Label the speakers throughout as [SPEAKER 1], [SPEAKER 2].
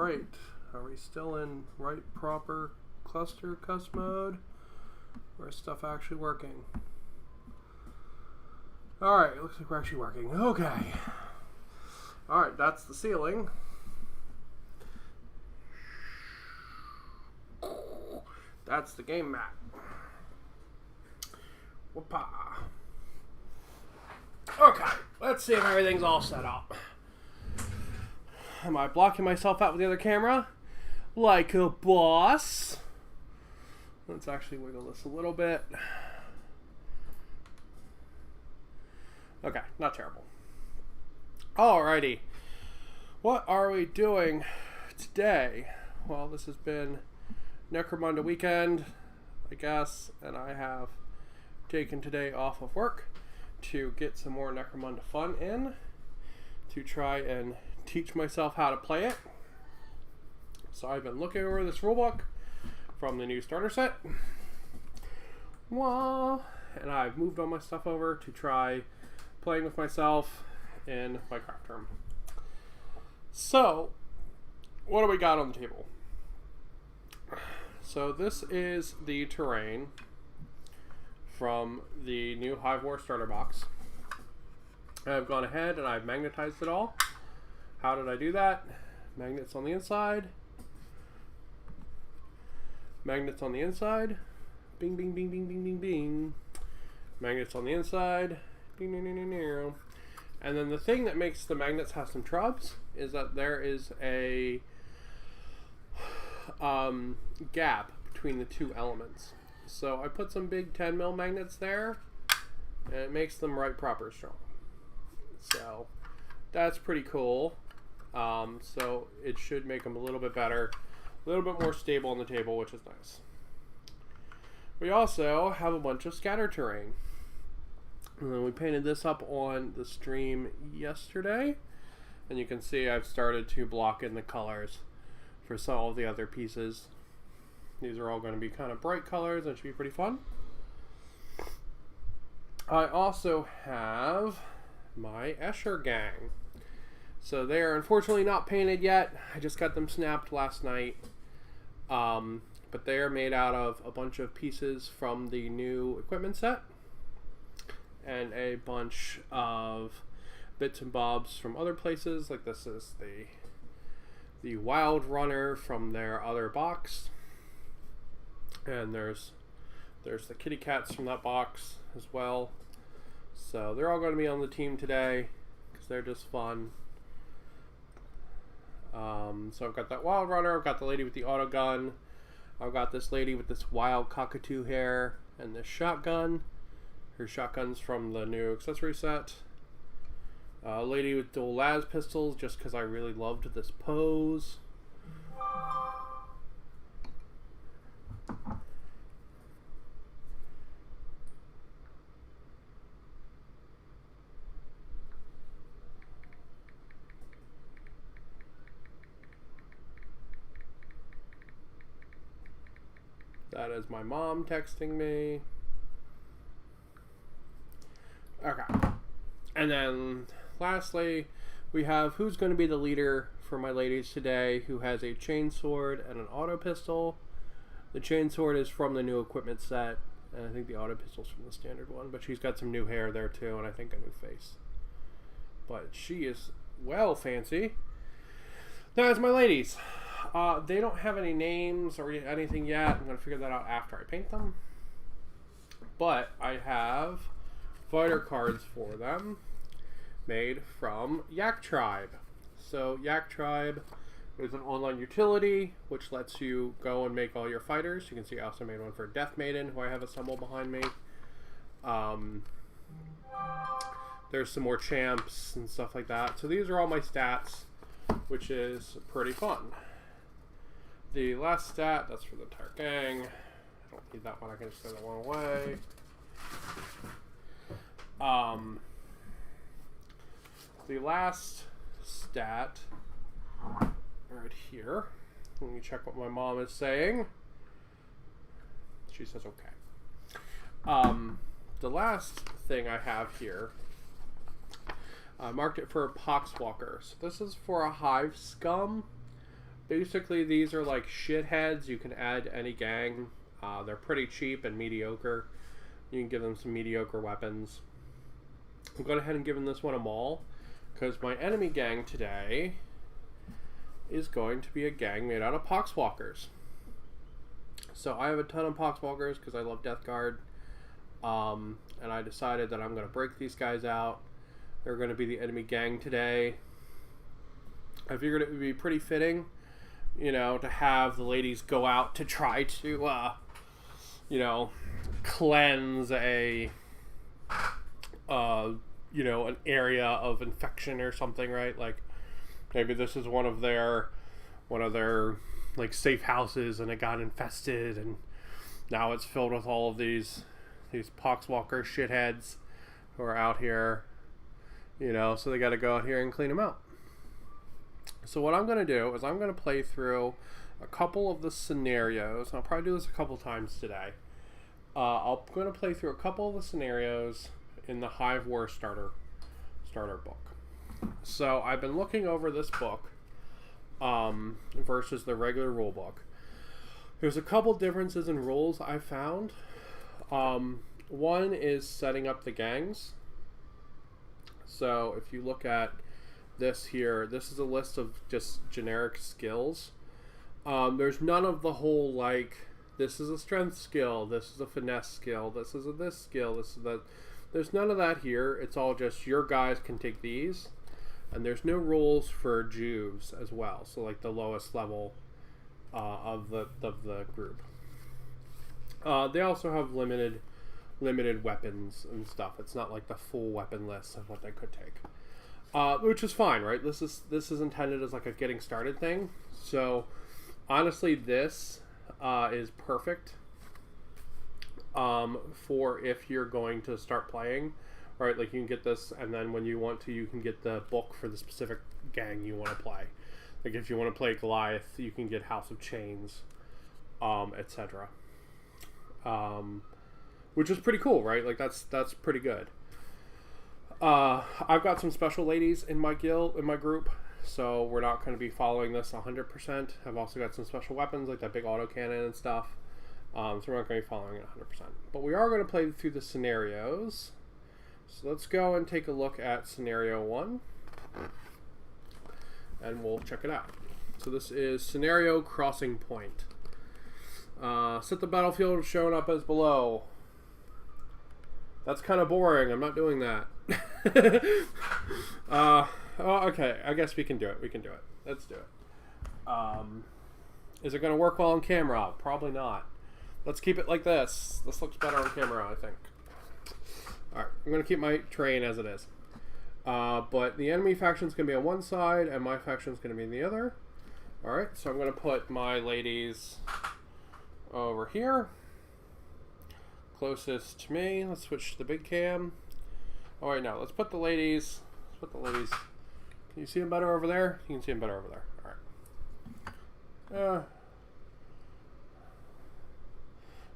[SPEAKER 1] Alright, are we still in right proper cluster cuss mode? Or is stuff actually working? Alright, looks like we're actually working. Okay. Alright, that's the ceiling. That's the game mat. Whoopah. Okay, let's see if everything's all set up. Am I blocking myself out with the other camera? Like a boss. Let's actually wiggle this a little bit. Okay, not terrible. Alrighty. What are we doing today? Well, this has been Necromunda weekend, I guess, and I have taken today off of work to get some more Necromunda fun in, to try and teach myself how to play it. So I've been looking over this rulebook from the new starter set. And I've moved all my stuff over to try playing with myself in my craft room. So, what do we got on the table? So this is the terrain from the new Hive War starter box. I've gone ahead and I've magnetized it all. How did I do that? Magnets on the inside. Magnets on the inside. Bing, bing, bing, bing, bing, bing, bing. Magnets on the inside. Ding, ding, ding, ding, ding. And then the thing that makes the magnets have some trubs is that there is a gap between the two elements. So I put some big 10 mil magnets there, and it makes them right proper strong. So that's pretty cool. So it should make them a little bit better, a little bit more stable on the table, which is nice. We also have a bunch of scatter terrain. And then we painted this up on the stream yesterday, and you can see I've started to block in the colors for some of the other pieces. These are all going to be kind of bright colors and should be pretty fun. I also have my Escher gang. So they are unfortunately not painted yet. I just got them snapped last night. But they are made out of a bunch of pieces from the new equipment set and a bunch of bits and bobs from other places. Like this is the Wild Runner from their other box. And there's the kitty cats from that box as well. So they're all going to be on the team today because they're just fun. So I've got that Wild Runner, I've got the lady with the auto gun, I've got this lady with this wild cockatoo hair and this shotgun. Her shotgun's from the new accessory set. Lady with dual las pistols, just because I really loved this pose. That is my mom texting me. Okay. And then lastly, we have who's going to be the leader for my ladies today, who has a chainsword and an auto pistol. The chainsword is from the new equipment set, and I think the auto pistol's from the standard one, but she's got some new hair there too, and I think a new face. But she is well fancy. Now it's my ladies. They don't have any names or anything yet. I'm going to figure that out after I paint them. But I have fighter cards for them made from Yak Tribe. So Yak Tribe is an online utility which lets you go and make all your fighters. You can see I also made one for Death Maiden, who I have assembled behind me. There's some more champs and stuff like that. So these are all my stats, which is pretty fun. The last stat, that's for the entire gang. I don't need that one, I can just throw that one away. The last stat, right here. Let me check what my mom is saying. She says okay. The last thing I have here, I marked it for Pox Walkers. This is for a Hive Scum Basically, these are like shitheads. You can add to any gang. They're pretty cheap and mediocre. You can give them some mediocre weapons. I'm going ahead and give this one a maul, because my enemy gang today is going to be a gang made out of Pox Walkers. So I have a ton of Pox Walkers because I love Death Guard. And I decided that I'm going to break these guys out. They're going to be the enemy gang today. I figured it would be pretty fitting, you know, to have the ladies go out to try to, you know, cleanse a, you know, an area of infection or something, right? Like, maybe this is one of their like safe houses, and it got infested, and now it's filled with all of these Pox Walker shitheads who are out here, you know. So they got to go out here and clean them out. So what I'm going to do is I'm going to play through a couple of the scenarios. I'll probably do this a couple times today. I'm going to play through a couple of the scenarios in the Hive War starter book. So I've been looking over this book versus the regular rule book. There's a couple differences in rules I found. One is setting up the gangs. So if you look at this here, this is a list of just generic skills. There's none of the whole, like, this is a strength skill, this is a finesse skill, this is a this skill, this is that. There's none of that here. It's all just your guys can take these. And there's no rules for Jews as well. So like the lowest level of the group. They also have limited weapons and stuff. It's not like the full weapon list of what they could take. Which is fine, right? This is intended as like a getting started thing. So honestly, this is perfect for if you're going to start playing, right? Like you can get this, and then when you want to, you can get the book for the specific gang you want to play. Like if you want to play Goliath, you can get House of Chains, etc. Which is pretty cool, right? Like that's pretty good. I've got some special ladies in my group, so we're not going to be following this 100%. I've also got some special weapons like that big autocannon and stuff. So we're not going to be following it 100%. But we are going to play through the scenarios. So let's go and take a look at scenario 1. And we'll check it out. So this is scenario crossing point. Set the battlefield shown up as below. That's kind of boring. I'm not doing that. Oh, okay. I guess we can do it. Let's do it. Is it going to work well on camera? Probably not. Let's keep it like this. This looks better on camera, I think. Alright, I'm going to keep my terrain as it is. But the enemy faction is going to be on one side, and my faction is going to be on the other. Alright, so I'm going to put my ladies over here. Closest to me. Let's switch to the big cam. Alright, now let's put the ladies. Can you see them better over there? You can see them better over there. Alright.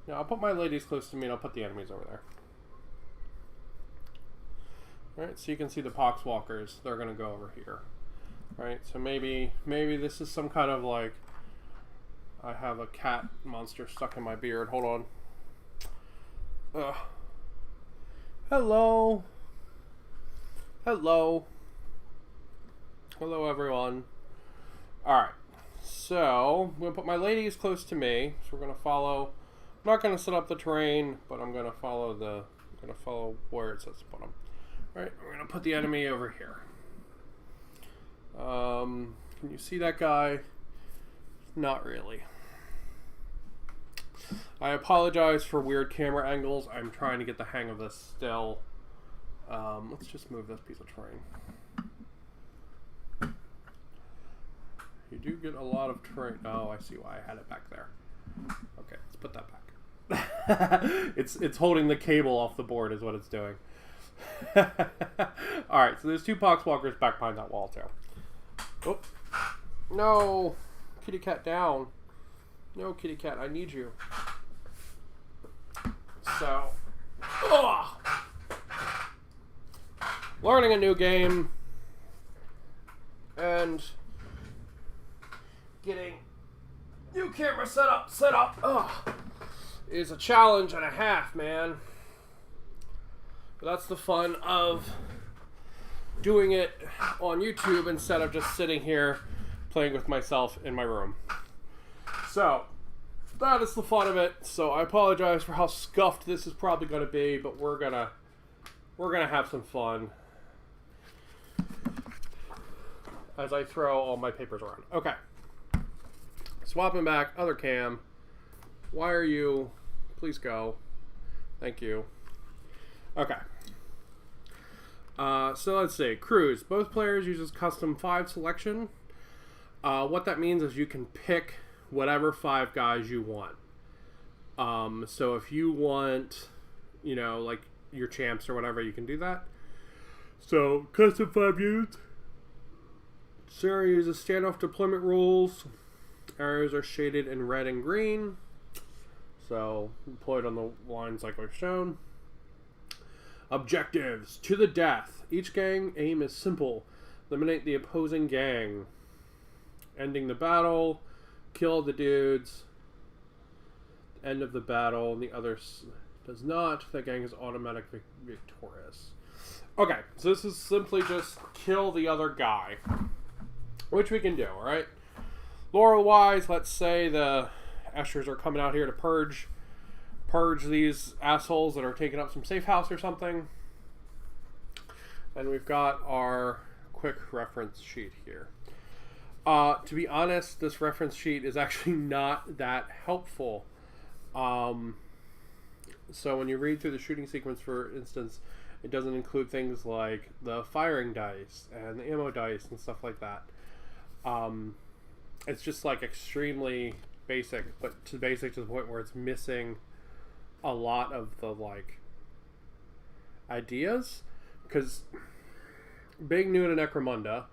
[SPEAKER 1] Now I'll put my ladies close to me, and I'll put the enemies over there. Alright, so you can see the Pox Walkers. They're going to go over here. Alright, so maybe this is some kind of like... I have a cat monster stuck in my beard. Hold on. Hello. Hello, everyone. Alright, so I'm going to put my ladies close to me. So we're going to follow... I'm not going to set up the terrain, but I'm going to follow where it says to put them. All right, we're going to put the enemy over here. Can you see that guy? Not really. I apologize for weird camera angles. I'm trying to get the hang of this still. Let's just move this piece of terrain. You do get a lot of terrain. Oh, I see why I had it back there. Okay, let's put that back. It's holding the cable off the board is what it's doing. Alright, so there's two Pox Walkers back behind that wall too. Oh, no! Kitty cat down. No, kitty cat, I need you. So, learning a new game, and getting new camera set up is a challenge and a half, man. But that's the fun of doing it on YouTube instead of just sitting here playing with myself in my room. So that is the fun of it. So I apologize for how scuffed this is probably going to be, but we're gonna have some fun as I throw all my papers around. Okay. Swapping back, other cam. Why are you? Please go. Thank you. Okay. So let's see. Crews. Both players uses custom 5 selection. What that means is you can pick whatever 5 guys you want. So if you want, you know, like your champs or whatever, you can do that. So custom 5 units. Sarah uses standoff deployment rules. Arrows are shaded in red and green. So deployed on the lines like we've shown. Objectives. To the death. Each gang aim is simple. Eliminate the opposing gang. Ending the battle. Kill the dudes. End of the battle. And the other does not. The gang is automatically victorious. Okay. So this is simply just kill the other guy. Which we can do, alright? Lore-wise, let's say the Eschers are coming out here to purge these assholes that are taking up some safe house or something. And we've got our quick reference sheet here. To be honest, this reference sheet is actually not that helpful. So when you read through the shooting sequence, for instance, it doesn't include things like the firing dice and the ammo dice and stuff like that. It's just like extremely basic, but basic to the point where it's missing a lot of the like ideas. Because being new to Necromunda,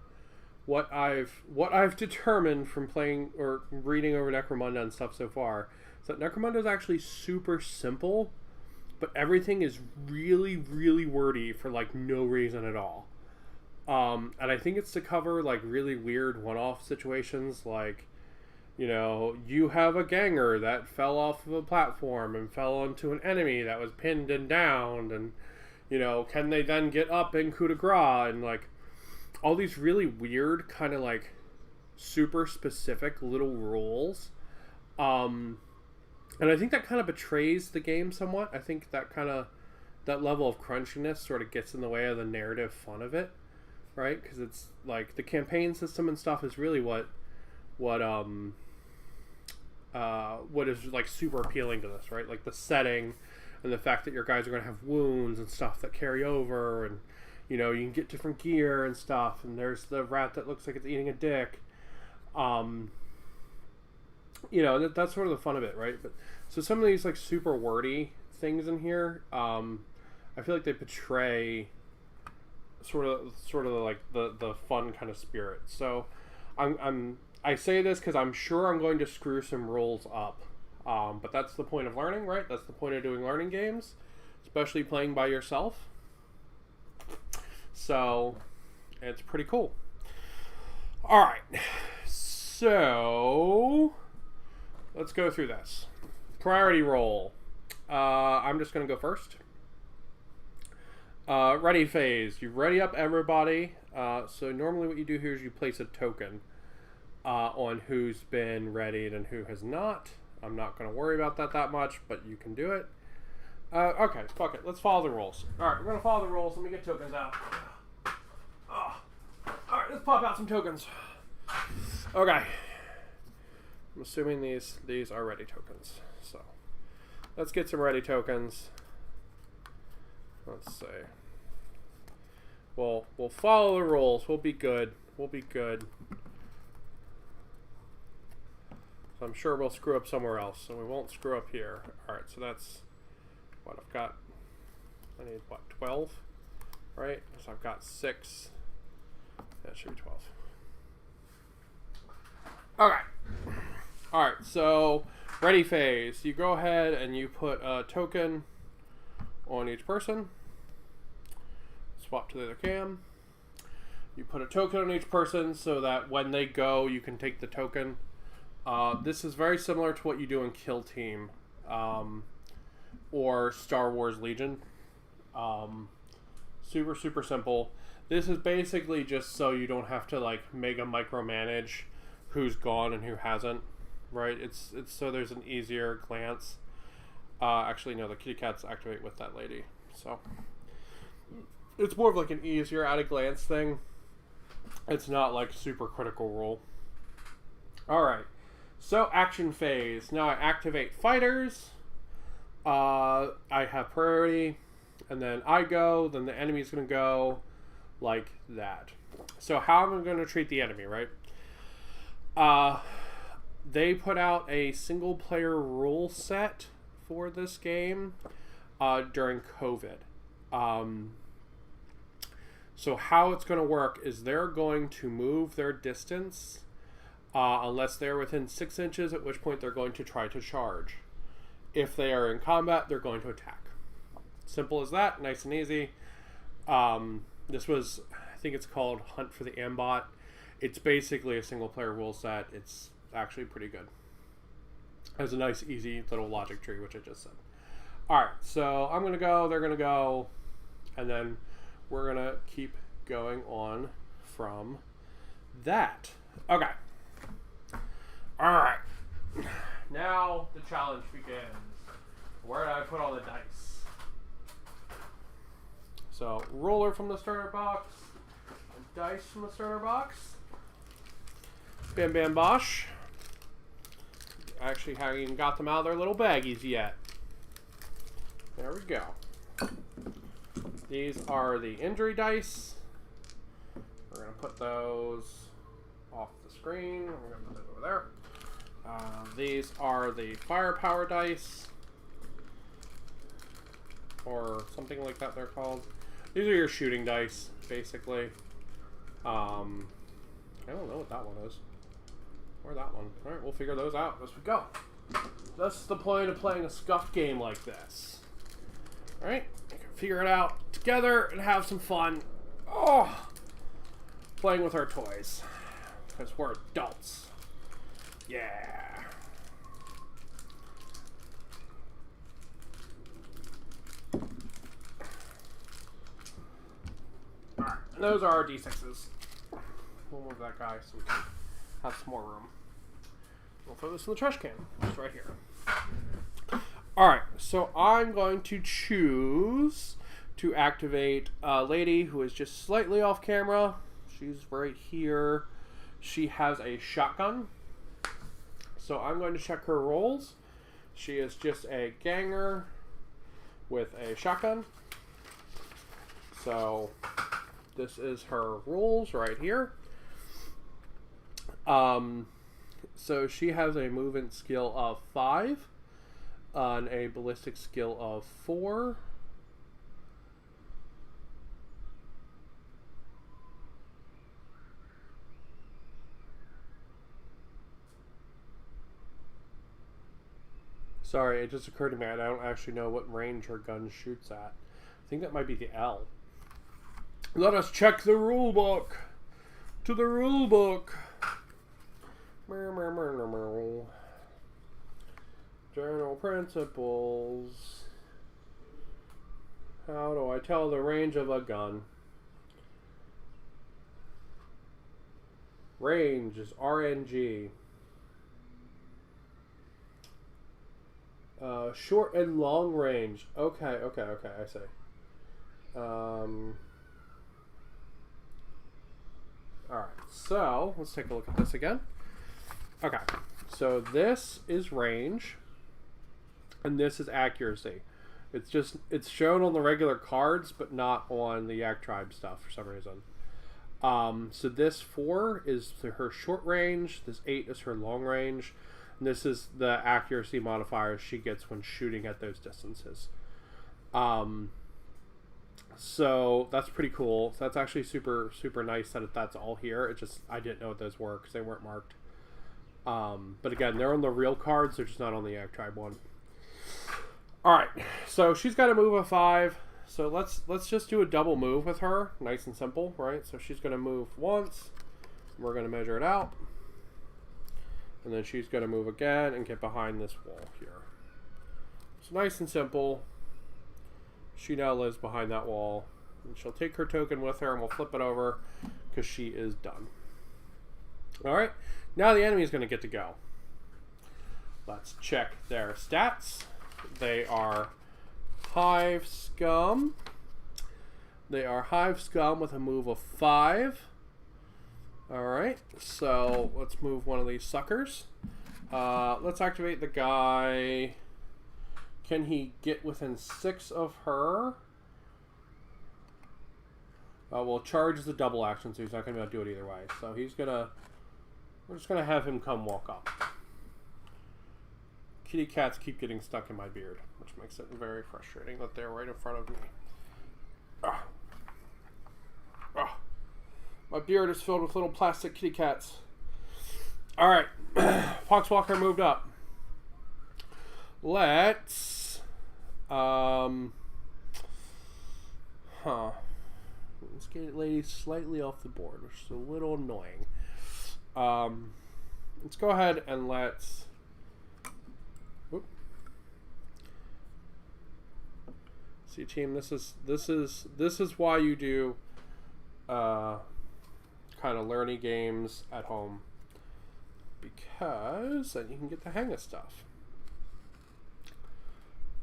[SPEAKER 1] what I've determined from playing or reading over Necromunda and stuff so far is that Necromunda is actually super simple, but everything is really, really wordy for like no reason at all. And I think it's to cover like really weird one-off situations, like, you know, you have a ganger that fell off of a platform and fell onto an enemy that was pinned and downed, and, you know, can they then get up in Coup De Gras, and like all these really weird kind of like super specific little rules. And I think that kind of betrays the game somewhat. I think that level of crunchiness sort of gets in the way of the narrative fun of it. Right, because it's like the campaign system and stuff is really what is like super appealing to this, right? Like the setting and the fact that your guys are going to have wounds and stuff that carry over, and you know you can get different gear and stuff. And there's the rat that looks like it's eating a dick. You know that's sort of the fun of it, right? But so some of these like super wordy things in here, I feel like they betray sort of like the fun kind of spirit. So I say this because I'm sure I'm going to screw some rules up, but that's the point of learning, right? That's the point of doing learning games, especially playing by yourself. So it's pretty cool. All right, so let's go through this priority roll. I'm just going to go first. Ready phase. You ready up everybody. So normally what you do here is you place a token on who's been readied and who has not. I'm not going to worry about that much, but you can do it. Okay, fuck it. Let's follow the rules. Alright, we're going to follow the rules. Let me get tokens out. Alright, let's pop out some tokens. Okay. I'm assuming these are ready tokens. So let's get some ready tokens. Let's see. We'll follow the rules. We'll be good. We'll be good. So I'm sure we'll screw up somewhere else, so we won't screw up here. Alright, so that's what I've got. I need, what, 12? Right? So I've got 6. That should be 12. Alright. Alright, so ready phase. You go ahead and you put a token on each person. Swap to the other cam. You put a token on each person so that when they go, you can take the token. This is very similar to what you do in Kill Team or Star Wars Legion. Super, super simple. This is basically just so you don't have to like mega micromanage who's gone and who hasn't, right? It's so there's an easier glance. Actually, no, the kitty cats activate with that lady, so it's more of like an easier at a glance thing. It's not like super critical role. All right, so action phase. Now I activate fighters. I have priority, and then I go. Then the enemy's gonna go, like that. So how am I going to treat the enemy, right? They put out a single player rule set for this game during COVID. So how it's going to work is they're going to move their distance unless they're within 6 inches, at which point they're going to try to charge. If they are in combat, they're going to attack. Simple as that, nice and easy. This was, I think it's called Hunt for the Ambot. It's basically a single player rule set. It's actually pretty good. It has a nice, easy little logic tree, which I just said. Alright, so I'm going to go, they're going to go, and then we're going to keep going on from that. Okay. Alright. Now the challenge begins. Where did I put all the dice? So, roller from the starter box, and dice from the starter box. Bam Bam Bosh. Actually haven't even got them out of their little baggies yet. There we go. These are the injury dice. We're going to put those off the screen. We're going to put those over there. These are the firepower dice, or something like that they're called. These are your shooting dice, basically. I don't know what that one is. Or that one. Alright, we'll figure those out as we go. That's the point of playing a scuffed game like this. Alright, we can figure it out together and have some fun. Oh! Playing with our toys. Because we're adults. Yeah. Alright, and those are our D6s. We'll move that guy so we can have some more room. We'll throw this in the trash can. It's right here. Alright, so I'm going to choose to activate a lady who is just slightly off camera. She's right here. She has a shotgun. So I'm going to check her rolls. She is just a ganger with a shotgun. So this is her rolls right here. So she has a movement skill of 5 and a ballistic skill of 4. Sorry, it just occurred to me I don't actually know what range her gun shoots at. I think that might be the L. Let us check the rule book. To the rule book. General principles. How do I tell the range of a gun? Range is RNG. Short and long range. Okay, I see. Alright, so let's take a look at this again. Okay, so this is range, and this is accuracy. It's shown on the regular cards, but not on the Yak Tribe stuff for some reason. So this 4 is her short range, this 8 is her long range, and this is the accuracy modifier she gets when shooting at those distances. So that's pretty cool. So that's actually super, super nice that that's all here. It just, I didn't know what those were because they weren't marked. But again, they're on the real cards. They're just not on the Yak Tribe one. Alright, so she's got a move of 5. So let's just do a double move with her. Nice and simple, right? So she's going to move once. We're going to measure it out. And then she's going to move again and get behind this wall here. It's nice and simple. She now lives behind that wall. And she'll take her token with her and we'll flip it over because she is done. Alright, now the enemy is going to get to go. Let's check their stats. They are Hive Scum. They are Hive Scum with a move of 5. Alright, so let's move one of these suckers. Let's activate the guy. Can he get within 6 of her? Well, charge is a double action, so he's not going to be able to do it either way. So he's going to... We're just going to have him come walk up. Kitty cats keep getting stuck in my beard, which makes it very frustrating that they're right in front of me. Ah. Ah. My beard is filled with little plastic kitty cats. Alright. Pox Walker moved up. Let's... Let's get lady slightly off the board, which is a little annoying. Let's go ahead and let's... Whoop. See, team, this is why you do kind of learny games at home, because then you can get the hang of stuff.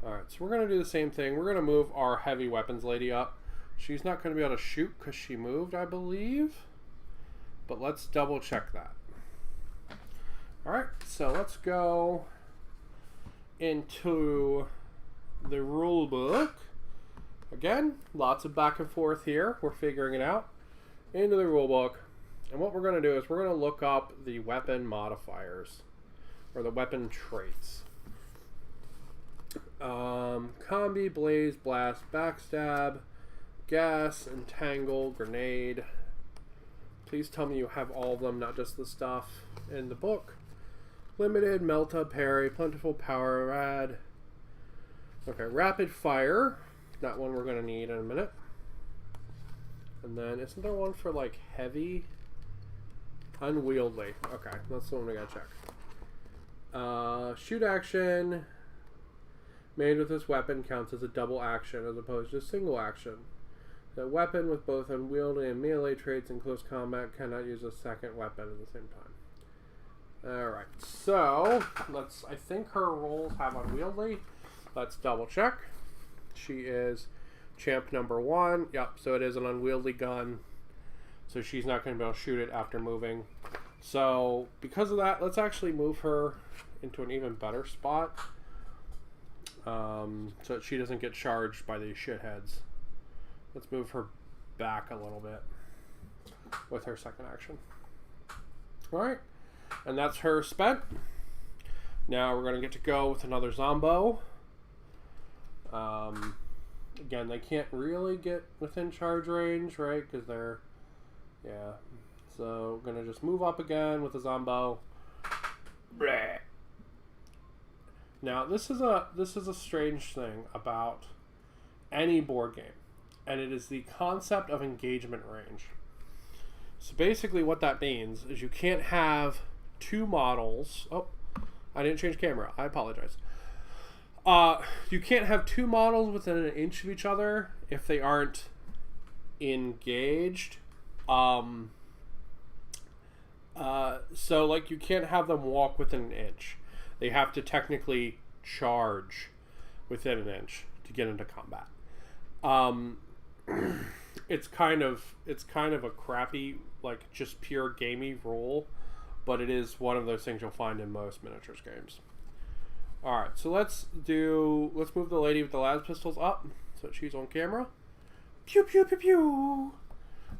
[SPEAKER 1] Alright, so we're going to do the same thing. We're going to move our heavy weapons lady up. She's not going to be able to shoot because she moved, I believe. But let's double check that. Alright, so let's go into the rule book. Again, lots of back and forth here. We're figuring it out. Into the rule book. And what we're going to do is we're going to look up the weapon modifiers. Or the weapon traits. Combi, Blaze, Blast, Backstab, Gas, Entangle, Grenade. Please tell me you have all of them, not just the stuff in the book. Limited, Melta, Parry, Plentiful, Power, Rad. Okay, Rapid Fire. That one we're going to need in a minute. And then, isn't there one for, like, heavy? Unwieldy. Okay, that's the one we got to check. Shoot action made with this weapon counts as a double action as opposed to a single action. The weapon with both unwieldy and melee traits in close combat cannot use a second weapon at the same time. Alright, so let's, I think her rolls have unwieldy. Let's double check. She is champ number 1. Yep, so it is an unwieldy gun. So she's not going to be able to shoot it after moving. So because of that, let's actually move her into an even better spot. So that she doesn't get charged by these shitheads. Let's move her back a little bit with her second action. Alright. And that's her spent. Now we're going to get to go with another Zombo. Again, they can't really get within charge range, right? Because they're... Yeah. So we're going to just move up again with the Zombo. Bleh. Now, this is a strange thing about any board game. And it is the concept of engagement range. So basically what that means is you can't have two models. Oh, I didn't change camera. I apologize. You can't have two models within an inch of each other if they aren't engaged. So like you can't have them walk within an inch. They have to technically charge within an inch to get into combat. It's kind of a crappy, like, just pure gamey rule, but it is one of those things you'll find in most miniatures games. Alright, so let's move the lady with the las pistols up so she's on camera. Pew pew pew pew.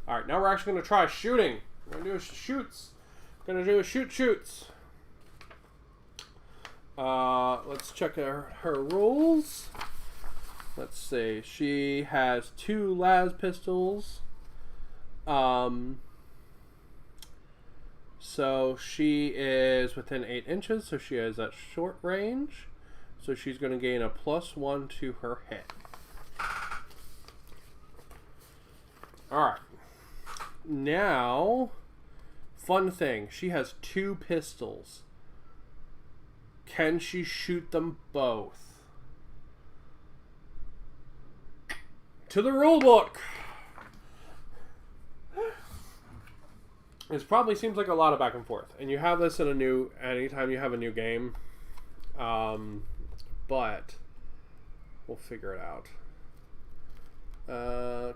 [SPEAKER 1] Alright, now we're actually going to try shooting. We're going to do shoots. We're going to do a shoots. Let's check her rules. Let's see. She has 2 las pistols. So she is within 8 inches, so she has that short range. So she's going to gain a +1 to her hit. Alright. Now, fun thing. She has 2 pistols. Can she shoot them both? To the rule book. This probably seems like a lot of back and forth, and you have this in anytime you have a new game. But we'll figure it out.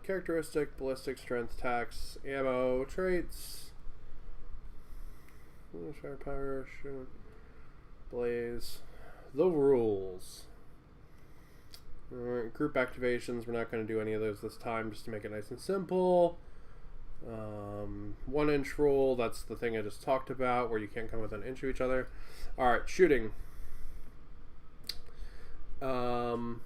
[SPEAKER 1] Characteristic, ballistic, strength, attacks, ammo, traits. Firepower, shoot, blaze. The rules. Alright, group activations. We're not going to do any of those this time, just to make it nice and simple. 1 inch rule. That's the thing I just talked about, where you can't come within an inch of each other. Alright, shooting. Clear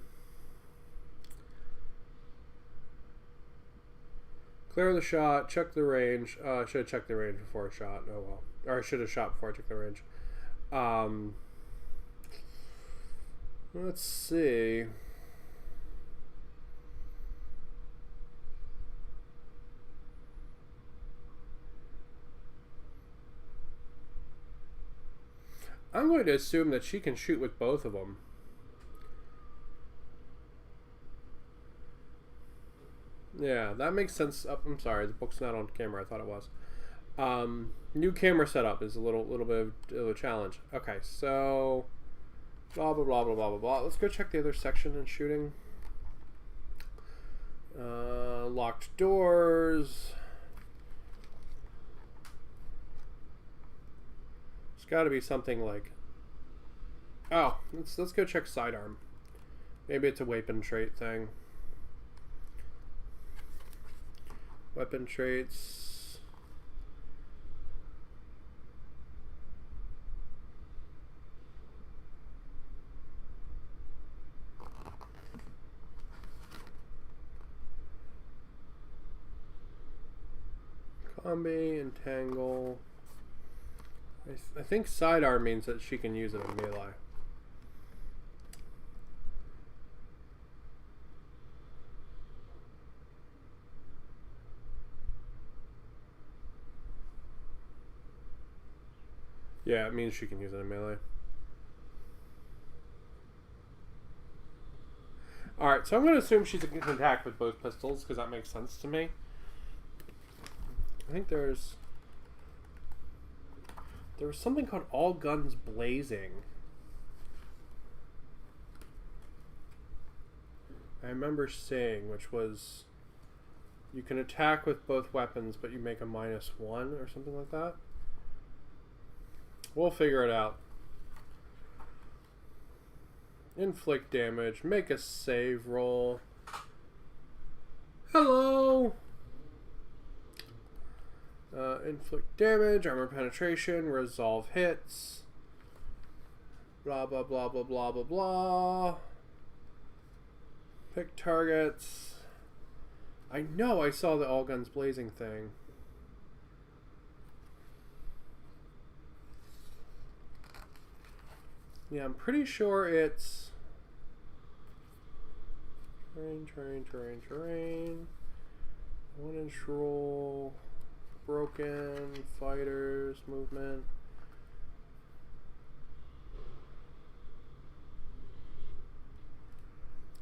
[SPEAKER 1] the shot, check the range. I should have checked the range before I shot. Oh well. Or I should have shot before I checked the range. Let's see. I'm going to assume that she can shoot with both of them. Yeah, that makes sense. Oh, I'm sorry, the book's not on camera. I thought it was. New camera setup is a little bit of a challenge. Okay, so blah blah blah blah blah blah blah. Let's go check the other section in shooting. Locked doors. It's got to be something like. Oh, let's go check sidearm. Maybe it's a weapon trait thing. Weapon traits. Combi, entangle. I think sidearm means that she can use it in melee. Yeah, it means she can use it in melee. Alright, so I'm going to assume she can attack with both pistols, because that makes sense to me. I think there was something called all guns blazing. I remember saying, which was you can attack with both weapons, but you make a -1 or something like that. We'll figure it out. Inflict damage. Make a save roll. Hello! Inflict damage. Armor penetration. Resolve hits. Blah, blah, blah, blah, blah, blah, blah. Pick targets. I know I saw the all guns blazing thing. Yeah, I'm pretty sure it's terrain. 1 inch roll, broken, fighters, movement.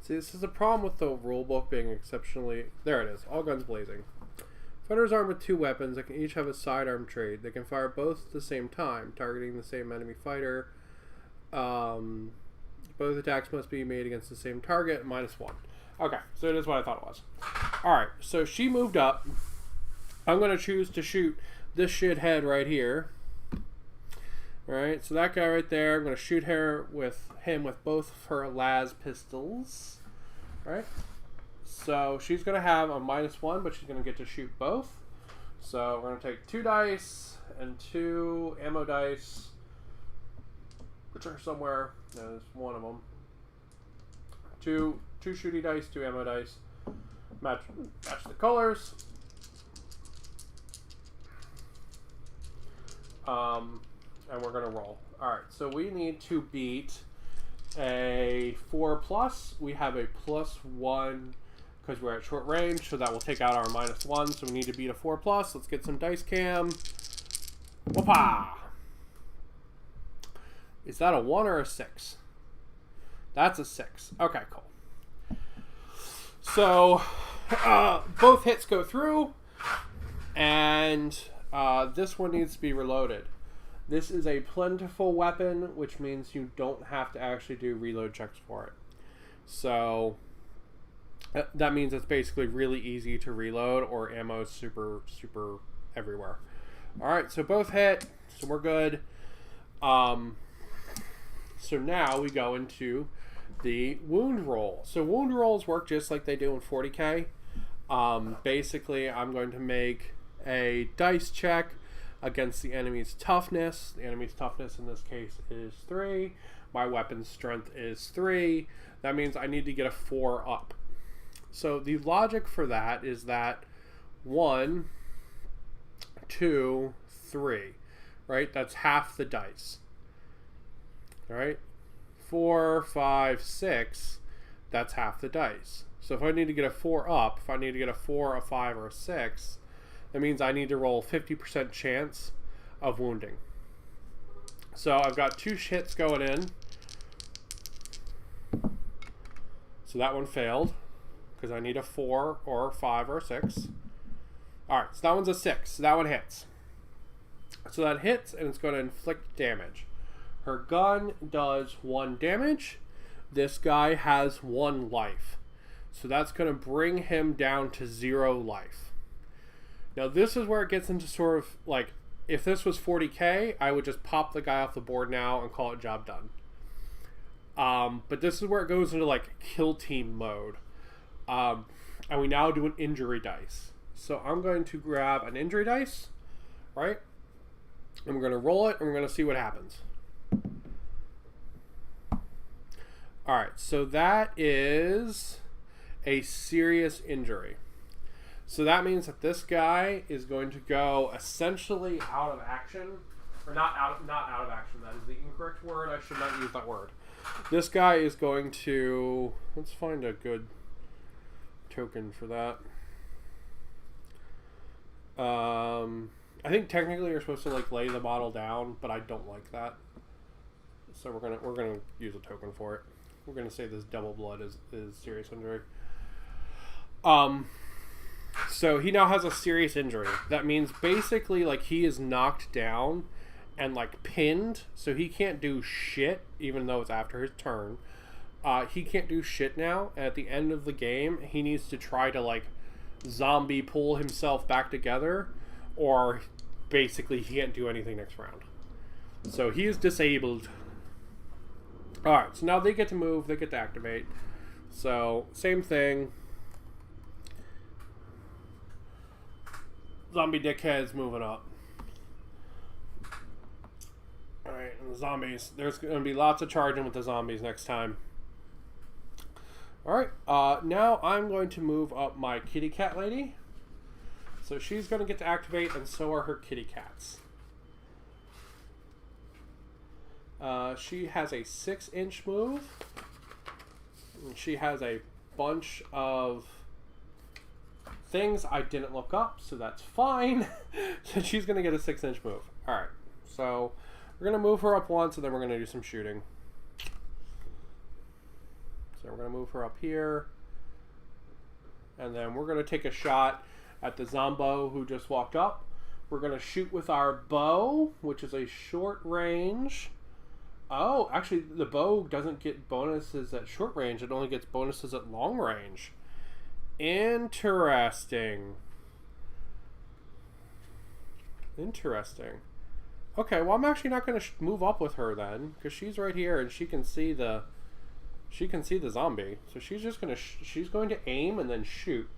[SPEAKER 1] See, this is a problem with the rulebook being exceptionally... There it is, all guns blazing. Fighters armed with 2 weapons that can each have a sidearm trait. They can fire both at the same time, targeting the same enemy fighter. Both attacks must be made against the same target, -1. Okay, so it is what I thought it was. Alright, so she moved up. I'm going to choose to shoot this shithead right here. Alright, so that guy right there, I'm going to shoot him with both of her las pistols. Alright, so she's going to have a -1, but she's going to get to shoot both. So we're going to take 2 dice and 2 ammo dice, which are somewhere. There's one of them. Two shooty dice, 2 ammo dice. Match the colors. And we're gonna roll. All right. So we need to beat a 4+. We have a +1 because we're at short range, so that will take out our -1. So we need to beat a 4+. Let's get some dice cam. Whoopah! Is that a 1 or a 6? That's a 6. Okay, cool. So, both hits go through, and this one needs to be reloaded. This is a plentiful weapon, which means you don't have to actually do reload checks for it. So, that means it's basically really easy to reload, or ammo's super, super everywhere. Alright, so both hit, so we're good. So now we go into the wound roll. So wound rolls work just like they do in 40k. Basically, I'm going to make a dice check against the enemy's toughness. The enemy's toughness in this case is 3. My weapon's strength is 3. That means I need to get a 4 up. So the logic for that is that 1, 2, 3, right? That's half the dice. All right, 4, 5, 6, that's half the dice. So if I need to get a 4 up, if I need to get a 4, a 5, or a 6, that means I need to roll 50% chance of wounding. So I've got 2 hits going in. So that one failed, because I need a 4, or a 5, or a 6. Alright, so that one's a 6, so that one hits. So that hits, and it's going to inflict damage. Her gun does 1 damage. This guy has 1 life. So that's going to bring him down to 0 life. Now this is where it gets into sort of like, if this was 40k, I would just pop the guy off the board now and call it job done. But this is where it goes into like kill team mode. And we now do an injury dice. So I'm going to grab an injury dice, right? And we're going to roll it and we're going to see what happens. Alright, so that is a serious injury. So that means that this guy is going to go essentially out of action. Or not out of action, that is the incorrect word. I should not use that word. This guy is going to... Let's find a good token for that. I think technically you're supposed to like lay the model down, but I don't like that. So we're gonna use a token for it. We're gonna say this double blood is serious injury. So he now has a serious injury. That means basically like he is knocked down and like pinned, so he can't do shit even though it's after his turn. He can't do shit now. And at the end of the game, he needs to try to like zombie pull himself back together, or basically he can't do anything next round. So he is disabled. Alright, so now they get to move, they get to activate. So, same thing. Zombie dickhead's moving up. Alright, and the zombies. There's going to be lots of charging with the zombies next time. Alright, now I'm going to move up my kitty cat lady. So she's going to get to activate, and so are her kitty cats. She has a 6-inch move. And she has a bunch of things I didn't look up, so that's fine. So she's going to get a 6-inch move. Alright, so we're going to move her up once, and then we're going to do some shooting. So we're going to move her up here. And then we're going to take a shot at the Zombo who just walked up. We're going to shoot with our bow, which is a short range. Oh, actually, the bow doesn't get bonuses at short range. It only gets bonuses at long range. Interesting. Interesting. Okay, well, I'm actually not going to move up with her then, because she's right here and she can see the zombie. So she's just going to she's going to aim and then shoot.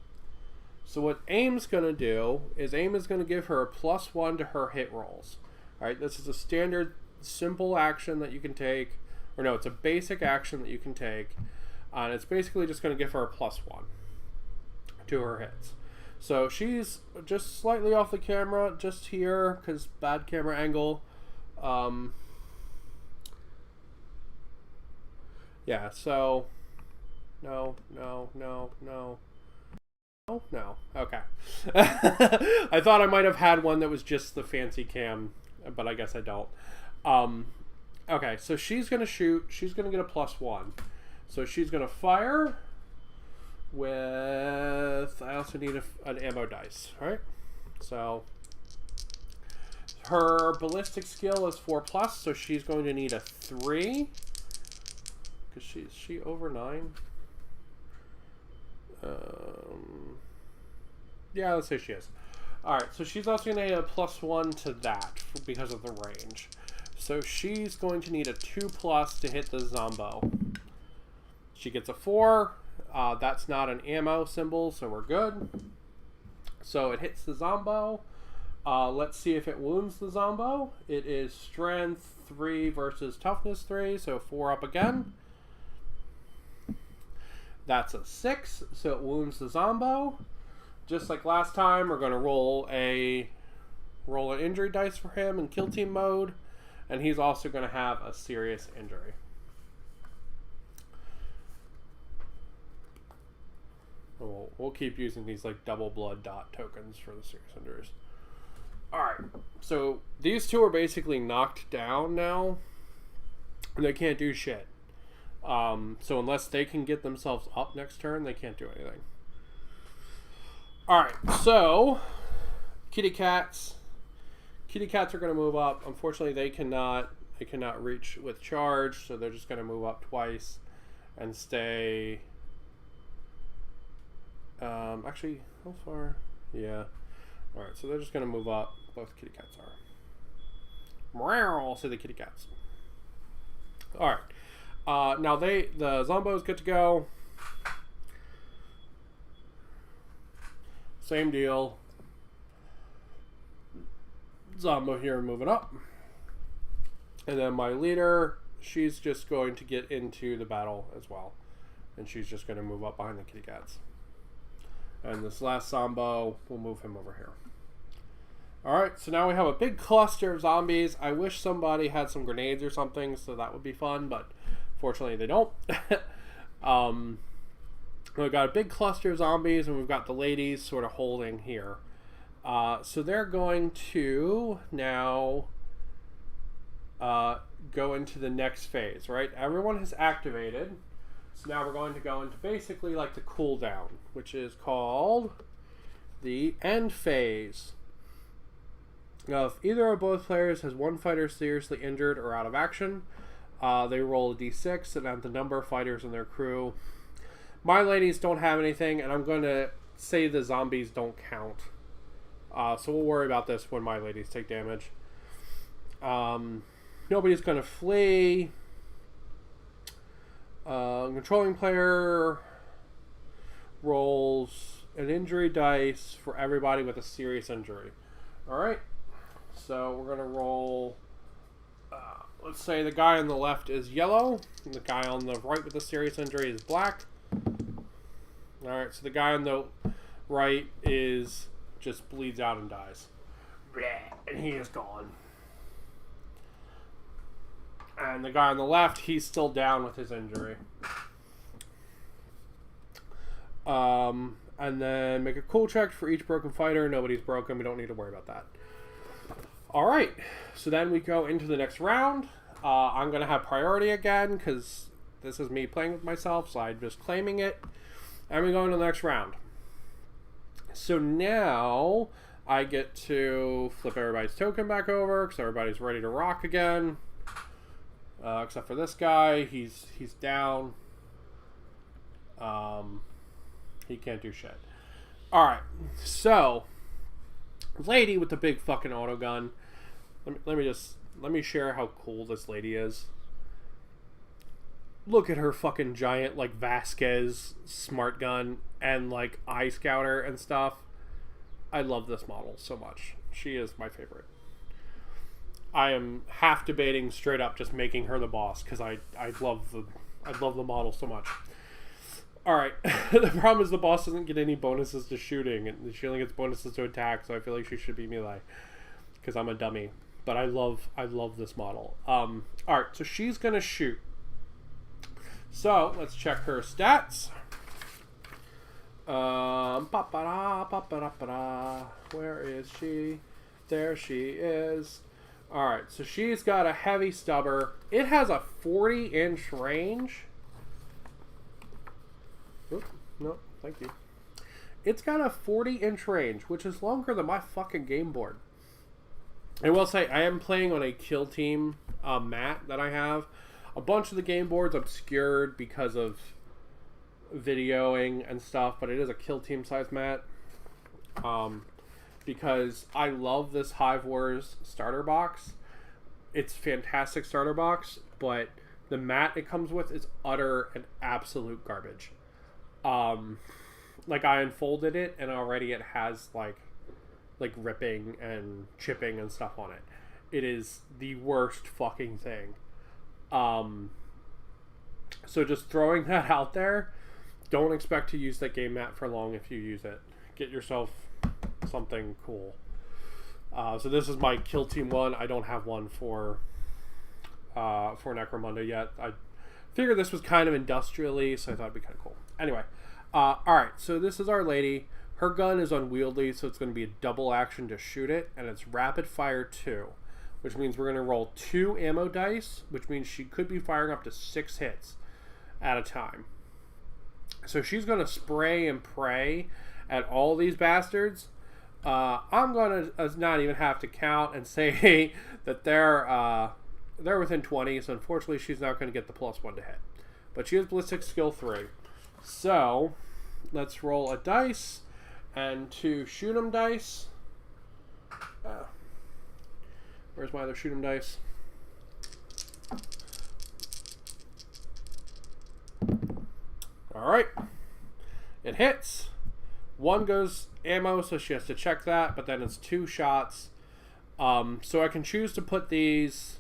[SPEAKER 1] So what aim's going to do is aim is going to give her a +1 to her hit rolls. All right, this is a standard simple action that you can take, or no, it's a basic action that you can take, and it's basically just going to give her a +1 to her hits. So she's just slightly off the camera, just here, because bad camera angle. Yeah, so no. Okay. I thought I might have had one that was just the fancy cam, but I guess I don't. Okay, so she's going to shoot. She's going to get a +1. So she's going to fire with... I also need an ammo dice, right? So her ballistic skill is 4+, so she's going to need a 3. Because is she over 9? Yeah, let's say she is. Alright, so she's also going to need a +1 to that because of the range. So she's going to need a 2+ to hit the Zombo. She gets a 4. That's not an ammo symbol, so we're good. So it hits the Zombo. Let's see if it wounds the Zombo. It is Strength 3 versus Toughness 3, so 4 up again. That's a 6, so it wounds the Zombo. Just like last time, we're going to roll an injury dice for him in kill team mode, and he's also going to have a serious injury. We'll keep using these like double blood dot tokens for the serious injuries. Alright, so these two are basically knocked down now, and they can't do shit. So unless they can get themselves up next turn, they can't do anything. Alright, so kitty cats. Kitty cats are going to move up. Unfortunately, they cannot reach with charge, so they're just going to move up twice and stay. Actually, how far? Yeah. Alright, so they're just going to move up. Both kitty cats are. Meow, say the kitty cats. Alright. Now the Zombo is good to go. Same deal. Zombo here moving up. And then my leader, she's just going to get into the battle as well. And she's just going to move up behind the kitty cats. And this last Zombo, we'll move him over here. Alright, so now we have a big cluster of zombies. I wish somebody had some grenades or something, so that would be fun, but fortunately they don't. We've got a big cluster of zombies, and we've got the ladies sort of holding here. So they're going to now go into the next phase, right? Everyone has activated. So now we're going to go into basically like the cooldown, which is called the end phase. Now, if either or both players has one fighter seriously injured or out of action, they roll a d6 and add the number of fighters in their crew. My ladies don't have anything, and I'm going to say the zombies don't count. So we'll worry about this when my ladies take damage. Nobody's going to flee. Controlling player rolls an injury dice for everybody with a serious injury. Alright, so we're going to roll... let's say the guy on the left is yellow, and the guy on the right with a serious injury is black. Alright, so the guy on the right is just bleeds out and dies. And he is gone. And the guy on the left, he's still down with his injury. And then make a cool check for each broken fighter. Nobody's broken. We don't need to worry about that. Alright, so then we go into the next round. I'm going to have priority again because this is me playing with myself, so I'm just claiming it. And we go into the next round. So now I get to flip everybody's token back over because everybody's ready to rock again. Except for this guy, he's down. He can't do shit. Alright, so lady with the big fucking auto gun. Let me share how cool this lady is. Look at her fucking giant like Vasquez smart gun and like eye scouter and stuff. I love this model so much. She is my favorite. I am half debating straight up just making her the boss because I love the model so much. Alright, the problem is the boss doesn't get any bonuses to shooting, and she only gets bonuses to attack, so I feel like she should be melee because I'm a dummy. But I love this model. Alright, so she's gonna shoot. So let's check her stats. Where is she? There she is. Alright, so she's got a heavy stubber. It has a 40-inch range. Oop, no, thank you. It's got a 40-inch range, which is longer than my fucking game board. I will say, I am playing on a Kill Team mat that I have. A bunch of the game board's obscured because of videoing and stuff, but it is a Kill Team size mat. Because I love this Hive Wars starter box. It's fantastic starter box, but the mat it comes with is utter and absolute garbage. Like I unfolded it and already it has like ripping and chipping and stuff on it. It is the worst fucking thing. So just throwing that out there, don't expect to use that game mat for long if you use it. Get yourself something cool. So this is my Kill Team one. I don't have one for Necromunda yet. I figured this was kind of industrially, so I thought it'd be kind of cool. Anyway, alright, so this is our lady. Her gun is unwieldy, so it's going to be a double action to shoot it, and it's rapid fire 2, which means we're going to roll 2 ammo dice, which means she could be firing up to 6 hits at a time. So she's going to spray and pray at all these bastards. I'm going to not even have to count and say that they're within 20, so unfortunately she's not going to get the +1 to hit. But she has ballistic skill 3. So let's roll a dice and 2 shoot 'em dice. Where's my other shoot 'em dice? Alright. It hits. 1 goes ammo, so she has to check that, but then it's 2 shots. So I can choose to put these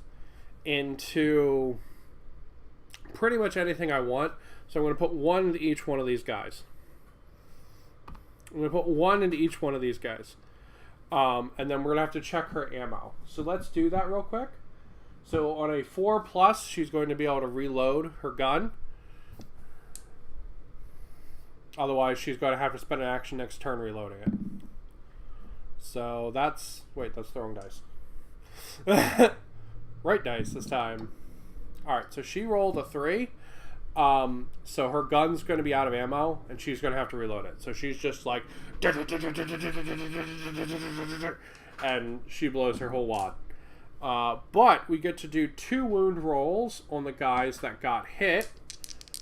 [SPEAKER 1] into pretty much anything I want. So I'm going to put 1 into each one of these guys. I'm going to put 1 into each one of these guys. And then we're going to have to check her ammo. So let's do that real quick. So on a 4+, she's going to be able to reload her gun. Otherwise, she's going to have to spend an action next turn reloading it. So that's... Wait, that's the wrong dice. Right dice this time. Alright, so she rolled a 3. So her gun's going to be out of ammo, and she's going to have to reload it. So she's just like... And she blows her whole wad. But we get to do 2 wound rolls on the guys that got hit.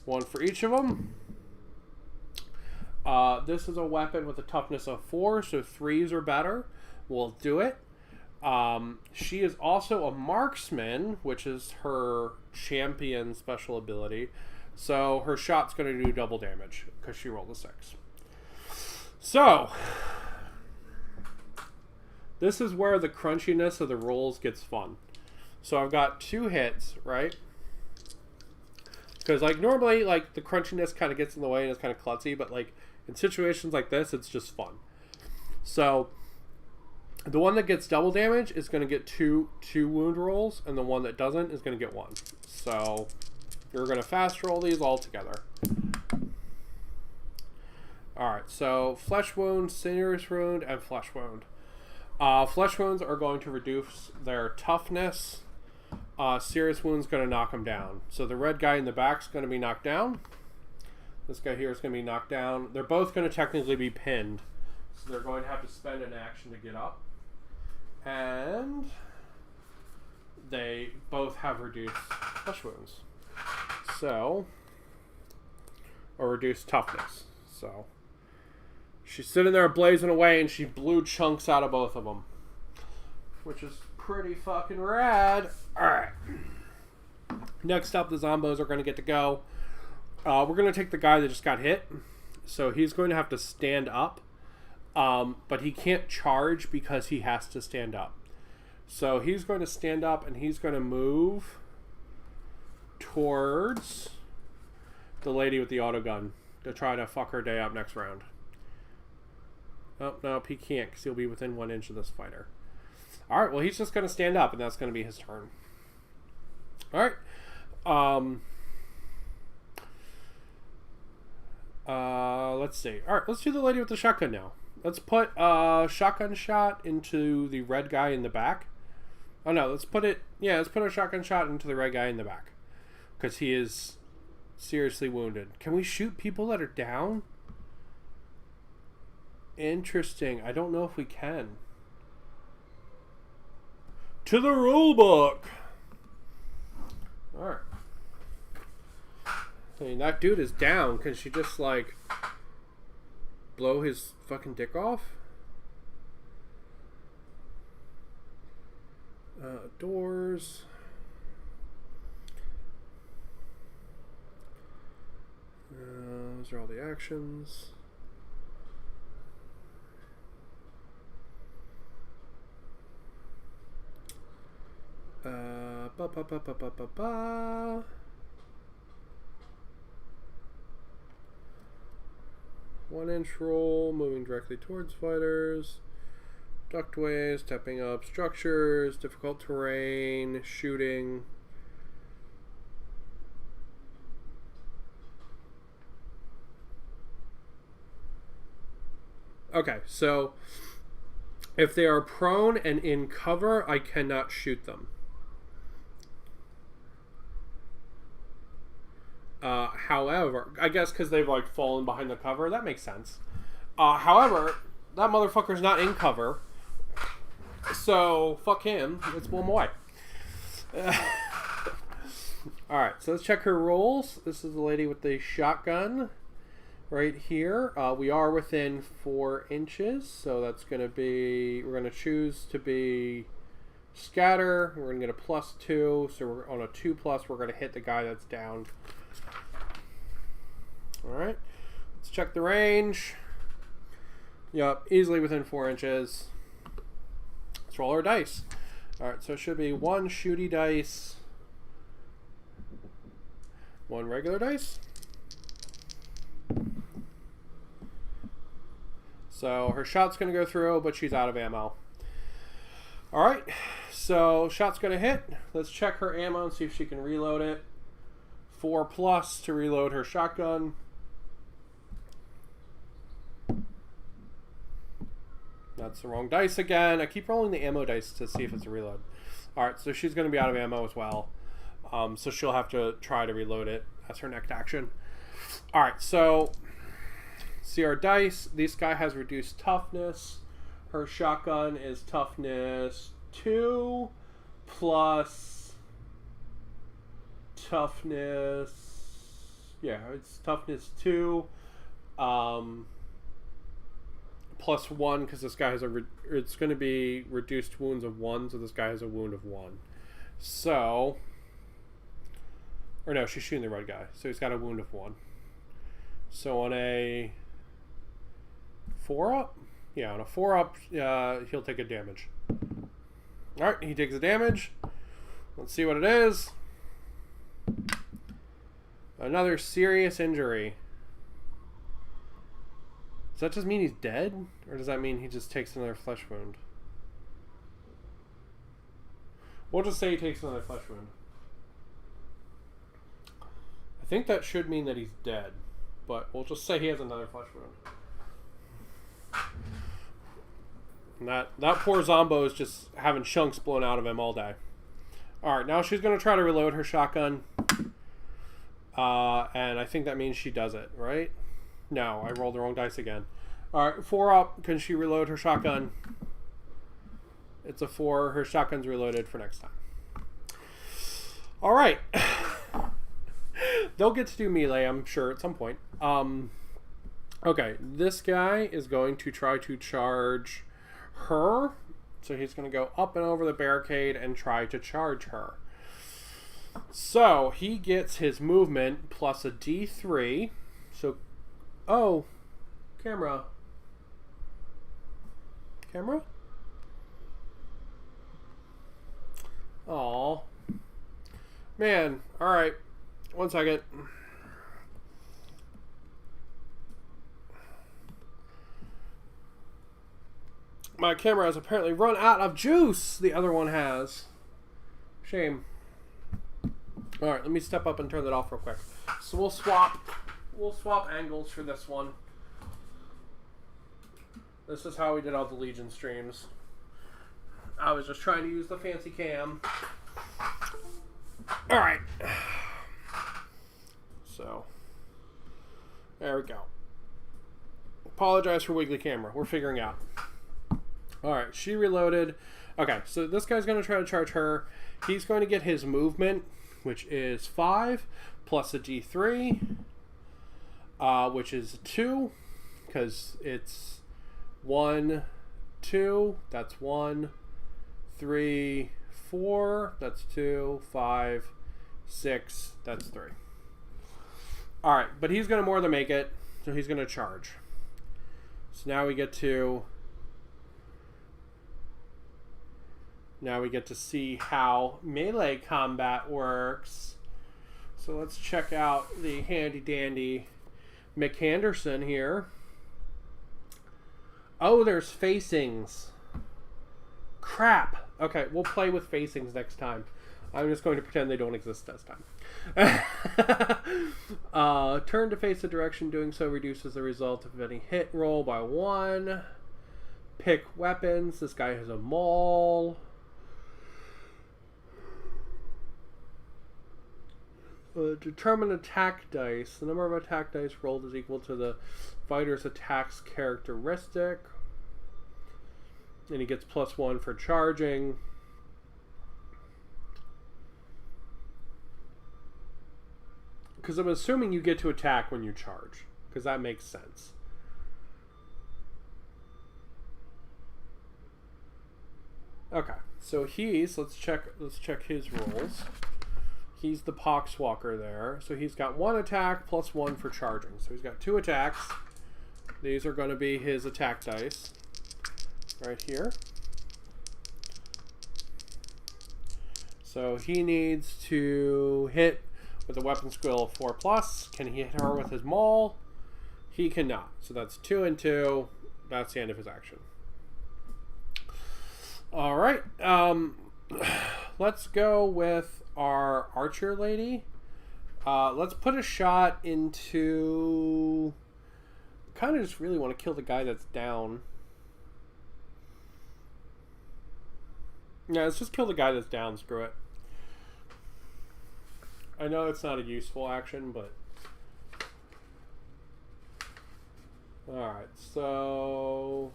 [SPEAKER 1] 1 for each of them. This is a weapon with a toughness of 4, so 3s or better will do it. She is also a marksman, which is her champion special ability. So her shot's going to do double damage because she rolled a 6. So this is where the crunchiness of the rolls gets fun. So I've got 2 hits, right? Because like normally like the crunchiness kind of gets in the way and it's kind of klutzy, but like in situations like this, it's just fun. So the one that gets double damage is going to get two wound rolls, and the one that doesn't is going to get 1. So you're going to fast roll these all together. Alright, so flesh wound, serious wound, and flesh wound. Flesh wounds are going to reduce their toughness. Serious wound's going to knock them down. So the red guy in the back is going to be knocked down. This guy here is going to be knocked down. They're both going to technically be pinned. So they're going to have to spend an action to get up. And they both have reduced flesh wounds. So, or reduced toughness. So, she's sitting there blazing away and she blew chunks out of both of them. Which is pretty fucking rad. Alright. Next up, the zombos are going to get to go. We're going to take the guy that just got hit. So he's going to have to stand up. But he can't charge because he has to stand up. So he's going to stand up and he's going to move towards the lady with the autogun to try to fuck her day up next round. Oh, no, he can't because he'll be within 1 inch of this fighter. Alright, well, he's just going to stand up and that's going to be his turn. Alright. Let's see. Alright, let's do the lady with the shotgun now. Let's put a shotgun shot into the red guy in the back. Oh no, let's put it... Yeah, let's put a shotgun shot into the red guy in the back. Because he is seriously wounded. Can we shoot people that are down? Interesting. I don't know if we can. To the rulebook! Alright. I mean, that dude is down. Can she just, like, blow his fucking dick off? Doors. Those are all the actions. Ba ba ba ba ba ba ba. 1-inch roll, moving directly towards fighters. Ductways, stepping up structures, difficult terrain, shooting. Okay, so if they are prone and in cover, I cannot shoot them. However, I guess because they've like fallen behind the cover, that makes sense. However, that motherfucker's not in cover, so fuck him. Let's blow him away. Alright, so let's check her rolls. This is the lady with the shotgun right here. We are within 4 inches, so that's going to be... We're going to choose to be scatter. We're going to get a +2, so we're on a 2+. We're going to hit the guy that's down. Alright, let's check the range. Yep, easily within 4 inches. Let's roll our dice. Alright, so it should be 1 shooty dice, 1 regular dice. So her shot's going to go through, but she's out of ammo. Alright, so shot's going to hit. Let's check her ammo and see if she can reload it. 4+ to reload her shotgun. That's the wrong dice again. I keep rolling the ammo dice to see if it's a reload. Alright, so she's going to be out of ammo as well. So she'll have to try to reload it as her next action. Alright, so see our dice. This guy has reduced toughness. Her shotgun is toughness 2 plus toughness... Yeah, it's toughness 2. +1 because this guy has it's going to be reduced wounds of 1, so this guy has a wound of 1. So, or no, she's shooting the red guy, so he's got a wound of 1. So on a 4-up, yeah, on a 4-up, he'll take a damage. All right, he takes a damage. Let's see what it is. Another serious injury. Does that just mean he's dead? Or does that mean he just takes another flesh wound? We'll just say he takes another flesh wound. I think that should mean that he's dead. But we'll just say he has another flesh wound. And that poor Zombo is just having chunks blown out of him all day. Alright, now she's going to try to reload her shotgun. And I think that means she does it, right? No, I rolled the wrong dice again. Alright, 4-up. Can she reload her shotgun? It's a 4. Her shotgun's reloaded for next time. Alright. They'll get to do melee, I'm sure, at some point. Okay, this guy is going to try to charge her. So he's going to go up and over the barricade and try to charge her. So he gets his movement plus a D3. So... Oh, camera. Camera? Aw. Man, alright. 1 second. My camera has apparently run out of juice. The other one has. Shame. Alright, let me step up and turn that off real quick. So we'll swap angles for this one. This is how we did all the Legion streams. I was just trying to use the fancy cam. Alright. So, there we go. Apologize for wiggly camera. We're figuring out. Alright, she reloaded. Okay, so this guy's going to try to charge her. He's going to get his movement, which is 5, plus a d3, which is 2, because it's 1, 2, that's 1, 3, 4, that's 2, 5, 6, that's 3. Alright, but he's going to more than make it, so he's going to charge. So now we get to see how melee combat works. So let's check out the handy dandy McHanderson here. Oh, there's facings. Crap. Okay, we'll play with facings next time. I'm just going to pretend they don't exist this time. Turn to face the direction. Doing so reduces the result of any hit roll by 1. Pick weapons. This guy has a maul. Determine attack dice. The number of attack dice rolled is equal to the fighter's attacks characteristic. And he gets +1 for charging. Because I'm assuming you get to attack when you charge. Because that makes sense. Okay. So let's check his rolls. He's the Pox Walker there. So he's got 1 attack +1 for charging. So he's got 2 attacks. These are going to be his attack dice. Right here. So he needs to hit with a weapon skill of 4+. Can he hit her with his maul? He cannot. So that's 2 and 2. That's the end of his action. Alright. Let's go with our archer lady. Let's put a shot into... kind of just really want to kill the guy that's down. Yeah, let's just kill the guy that's down. Screw it. I know it's not a useful action, but... Alright, so...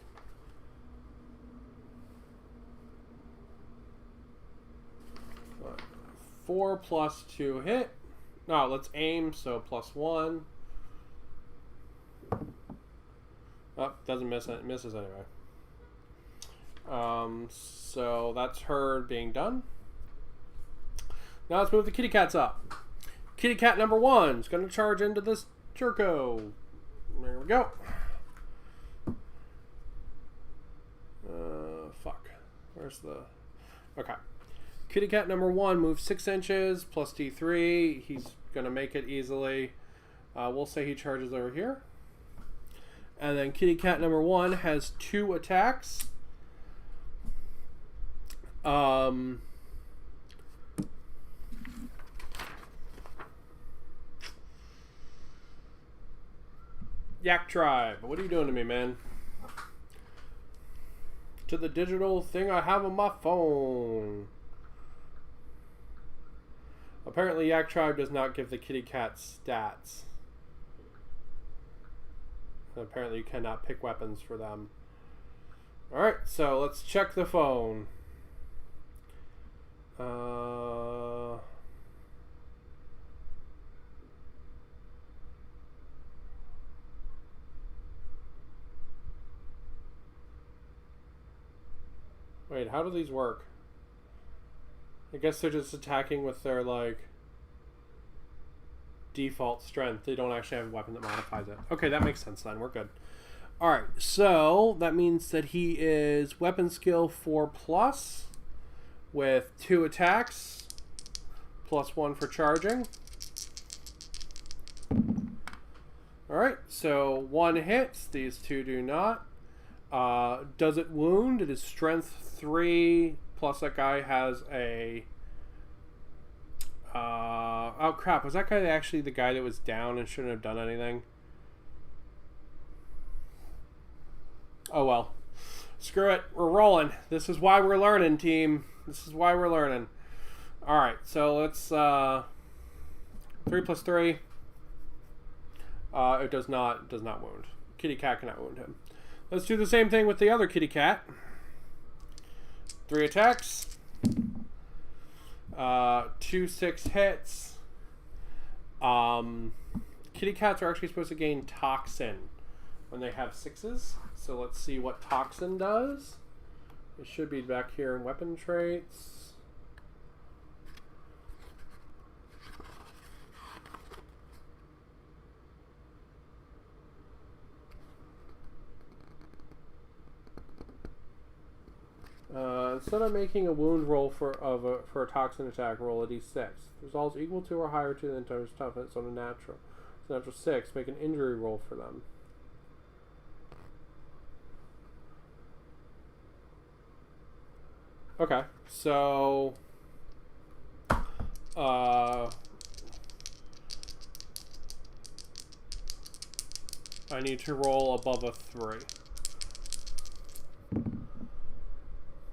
[SPEAKER 1] 4 plus 2 hit. No, let's aim, so +1. Oh, doesn't miss it. It misses anyway. So that's her being done. Now let's move the kitty cats up. Kitty cat number 1 is going to charge into this jerko. There we go. Fuck. Where's the... Okay. Kitty cat number 1 moves 6 inches plus D3. He's going to make it easily. We'll say he charges over here. And then kitty cat number 1 has 2 attacks. Yak Tribe, what are you doing to me, man? To the digital thing I have on my phone. Apparently Yak Tribe does not give the kitty cat stats. And apparently you cannot pick weapons for them. Alright, so let's check the phone. Wait, how do these work? I guess they're just attacking with their, like, default strength. They don't actually have a weapon that modifies it. Okay, that makes sense then. We're good. Alright, so that means that he is weapon skill 4+ with 2 attacks +1 for charging. Alright, so 1 hits. These 2 do not. Does it wound? It is strength 3, plus that guy has a... oh crap, was that guy actually the guy that was down and shouldn't have done anything? Oh well. Screw it. We're rolling. This is why we're learning, team. This is why we're learning. Alright, so let's... 3 plus 3. It does not wound. Kitty cat cannot wound him. Let's do the same thing with the other kitty cat. 3 attacks. 2 6 hits. Kitty cats are actually supposed to gain toxin when they have 6s. So let's see what toxin does. It should be back here in weapon traits. Instead of making a wound roll for a toxin attack, roll a d6. Results equal to or higher to the entire toughness on a natural. So natural 6. Make an injury roll for them. Okay, so I need to roll above a 3.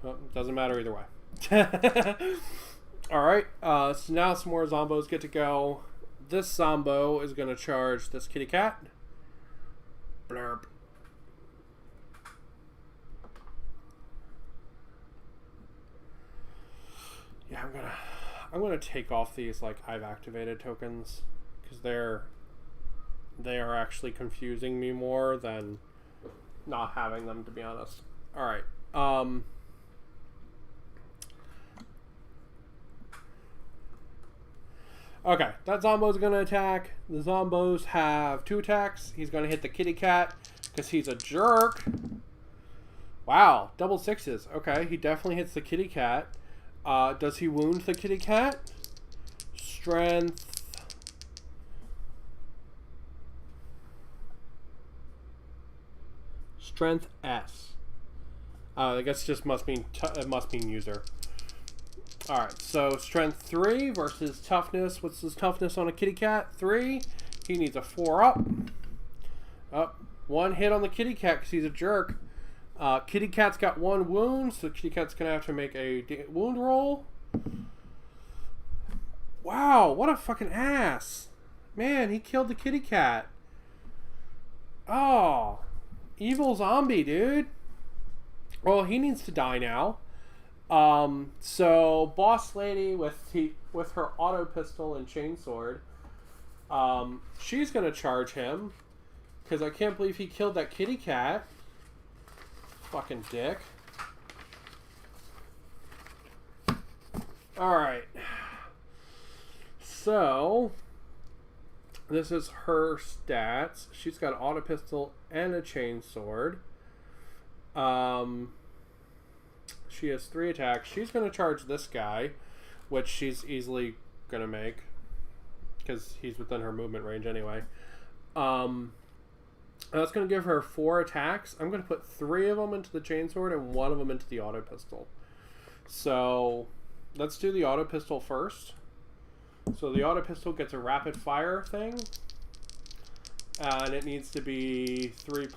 [SPEAKER 1] Well, doesn't matter either way. Alright, so now some more zombos get to go. This zombo is going to charge this kitty cat. Blurb. Yeah, I'm gonna take off these like I've activated tokens because they are actually confusing me more than not having them, to be honest. All right. Okay, that zombo is gonna attack. The zombos have 2 attacks. He's gonna hit the kitty cat because he's a jerk. Wow, double 6s. Okay, he definitely hits the kitty cat. Does he wound the kitty cat? Strength. Strength S. I guess it just must mean user. All right, so strength 3 versus toughness. What's his toughness on a kitty cat? 3. He needs a 4 up. Up. 1 hit on the kitty cat because he's a jerk. Kitty cat's got 1 wound, so kitty cat's gonna have to make a wound roll. Wow, what a fucking ass. Man, he killed the kitty cat. Oh, evil zombie, dude. Well, he needs to die now. So boss lady with her auto pistol and chainsword, she's gonna charge him because I can't believe he killed that kitty cat. Fucking dick. Alright. So, this is her stats. She's got an auto pistol and a chainsword. She has 3 attacks. She's going to charge this guy, which she's easily going to make because he's within her movement range anyway. That's going to give her 4 attacks. I'm going to put 3 of them into the chainsword and 1 of them into the auto pistol. So let's do the auto pistol first. So the auto pistol gets a rapid fire thing, and it needs to be 3+.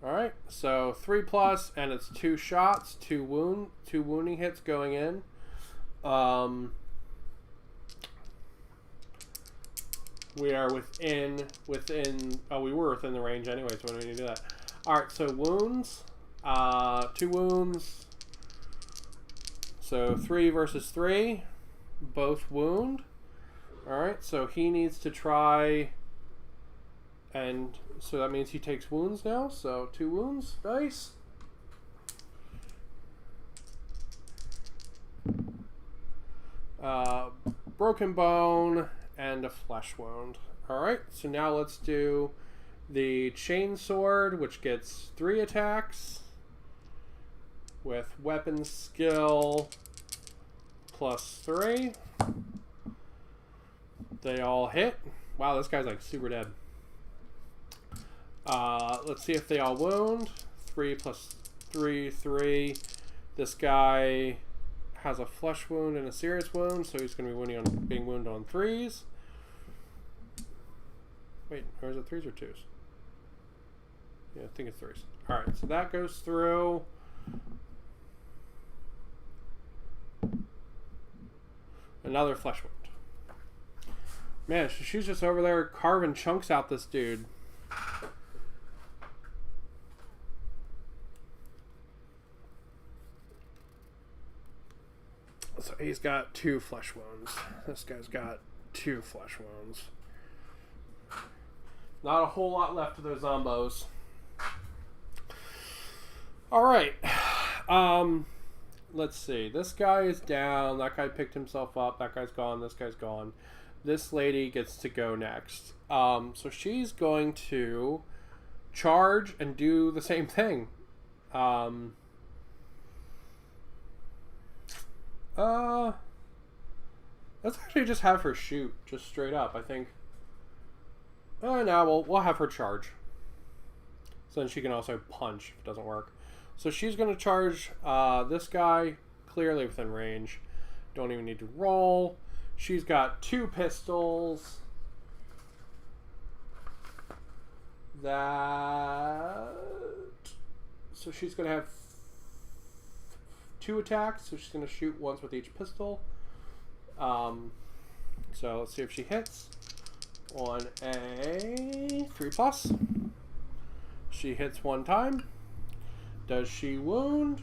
[SPEAKER 1] All right, so 3+, and it's 2 shots, 2 wounding hits going in. We are within. Oh, we were within the range anyway, so we don't need to do that. All right, so wounds. 2 wounds. So 3 versus 3, both wound. All right, so he needs to try, and so that means he takes wounds now. So 2 wounds, dice. Broken bone and a flesh wound. All right, so now let's do the chainsword, which gets 3 attacks with weapon skill +3. They all hit. Wow, this guy's like super dead. Let's see if they all wound. 3 plus 3, 3. This guy has a flesh wound and a serious wound, so he's going to be being wounded on 3s. Wait, or is it 3s or 2s? Yeah, I think it's 3. Alright, so that goes through. Another flesh wound. Man, she's just over there carving chunks out this dude. So he's got 2 flesh wounds. This guy's got 2 flesh wounds. Not a whole lot left of those zombos. Alright. Let's see. This guy is down. That guy picked himself up. That guy's gone. This guy's gone. This lady gets to go next. So she's going to charge and do the same thing. Let's actually just have her shoot, just straight up, I think. No, we'll have her charge. So then she can also punch if it doesn't work. So she's going to charge this guy, clearly within range. Don't even need to roll. She's got 2 pistols. So she's going to have 2 attacks. So she's going to shoot once with each pistol. So let's see if she hits. On a 3+. She hits 1 time. Does she wound?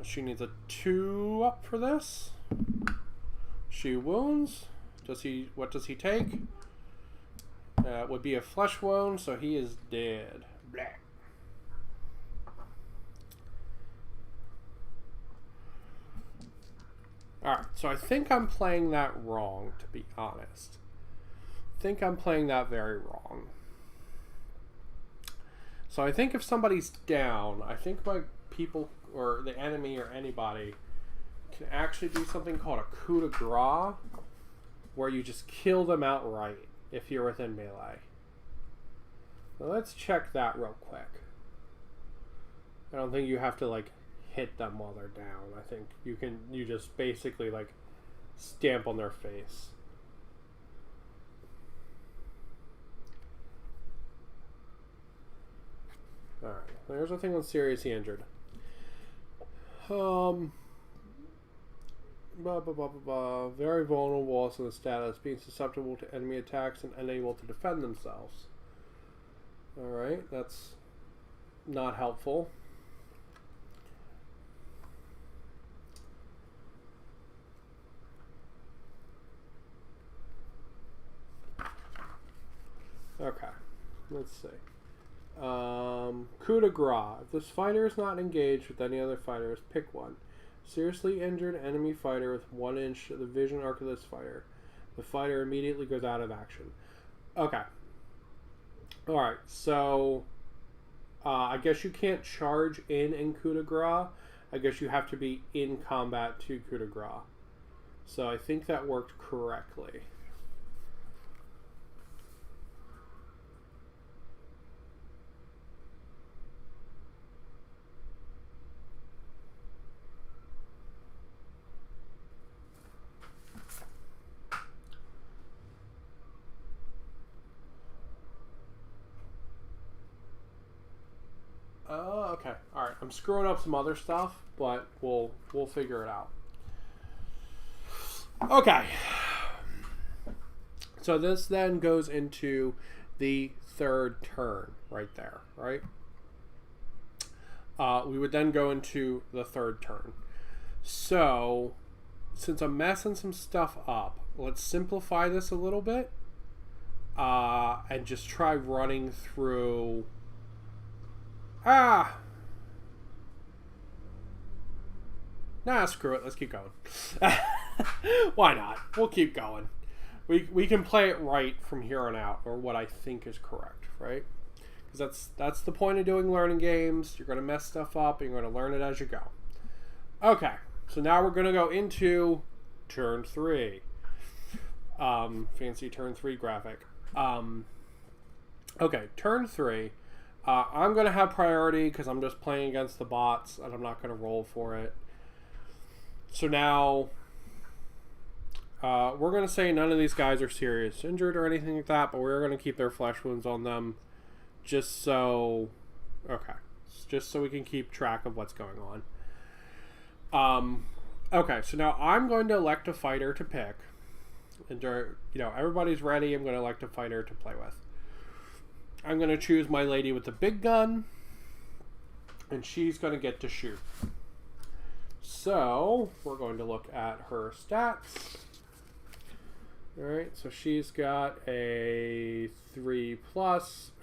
[SPEAKER 1] She needs a 2 up for this. She wounds. What does he take? It would be a flesh wound, so he is dead. Blah. Alright, so I think I'm playing that wrong, to be honest. I think I'm playing that very wrong. So I think if somebody's down, I think my people, or the enemy, or anybody, can actually do something called a Coup De Gras, where you just kill them outright if you're within melee. So let's check that real quick. I don't think you have to, like, hit them while they're down. I think you just basically, like, stamp on their face. Alright, there's a thing on seriously injured. Very vulnerable also the status, being susceptible to enemy attacks and unable to defend themselves. Alright, that's not helpful. Okay, let's see. Coup De Gras. If this fighter is not engaged with any other fighters, pick one. Seriously injured enemy fighter with 1 inch of the vision arc of this fighter. The fighter immediately goes out of action. Okay. Alright, so I guess you can't charge in Coup De Gras. I guess you have to be in combat to Coup De Gras. So I think that worked correctly. Okay. Alright. I'm screwing up some other stuff, but we'll figure it out. Okay. So this then goes into the 3rd turn right there, right? We would then go into the 3rd turn. So, since I'm messing some stuff up, let's simplify this a little bit and just try running through... Nah, screw it. Let's keep going. Why not? We'll keep going. We can play it right from here on out, or what I think is correct, right? Because that's the point of doing learning games. You're going to mess stuff up, and you're going to learn it as you go. Okay, so now we're going to go into turn 3. Fancy turn 3 graphic. Okay, turn 3. I'm going to have priority because I'm just playing against the bots and I'm not going to roll for it. So now we're going to say none of these guys are serious injured or anything like that, but we're going to keep their flesh wounds on them just so... Okay. Just so we can keep track of what's going on. Okay, so now I'm going to elect a fighter to pick. And, everybody's ready. I'm going to elect a fighter to play with. I'm going to choose my lady with the big gun. And she's going to get to shoot. So, we're going to look at her stats. Alright, so she's got a 3+.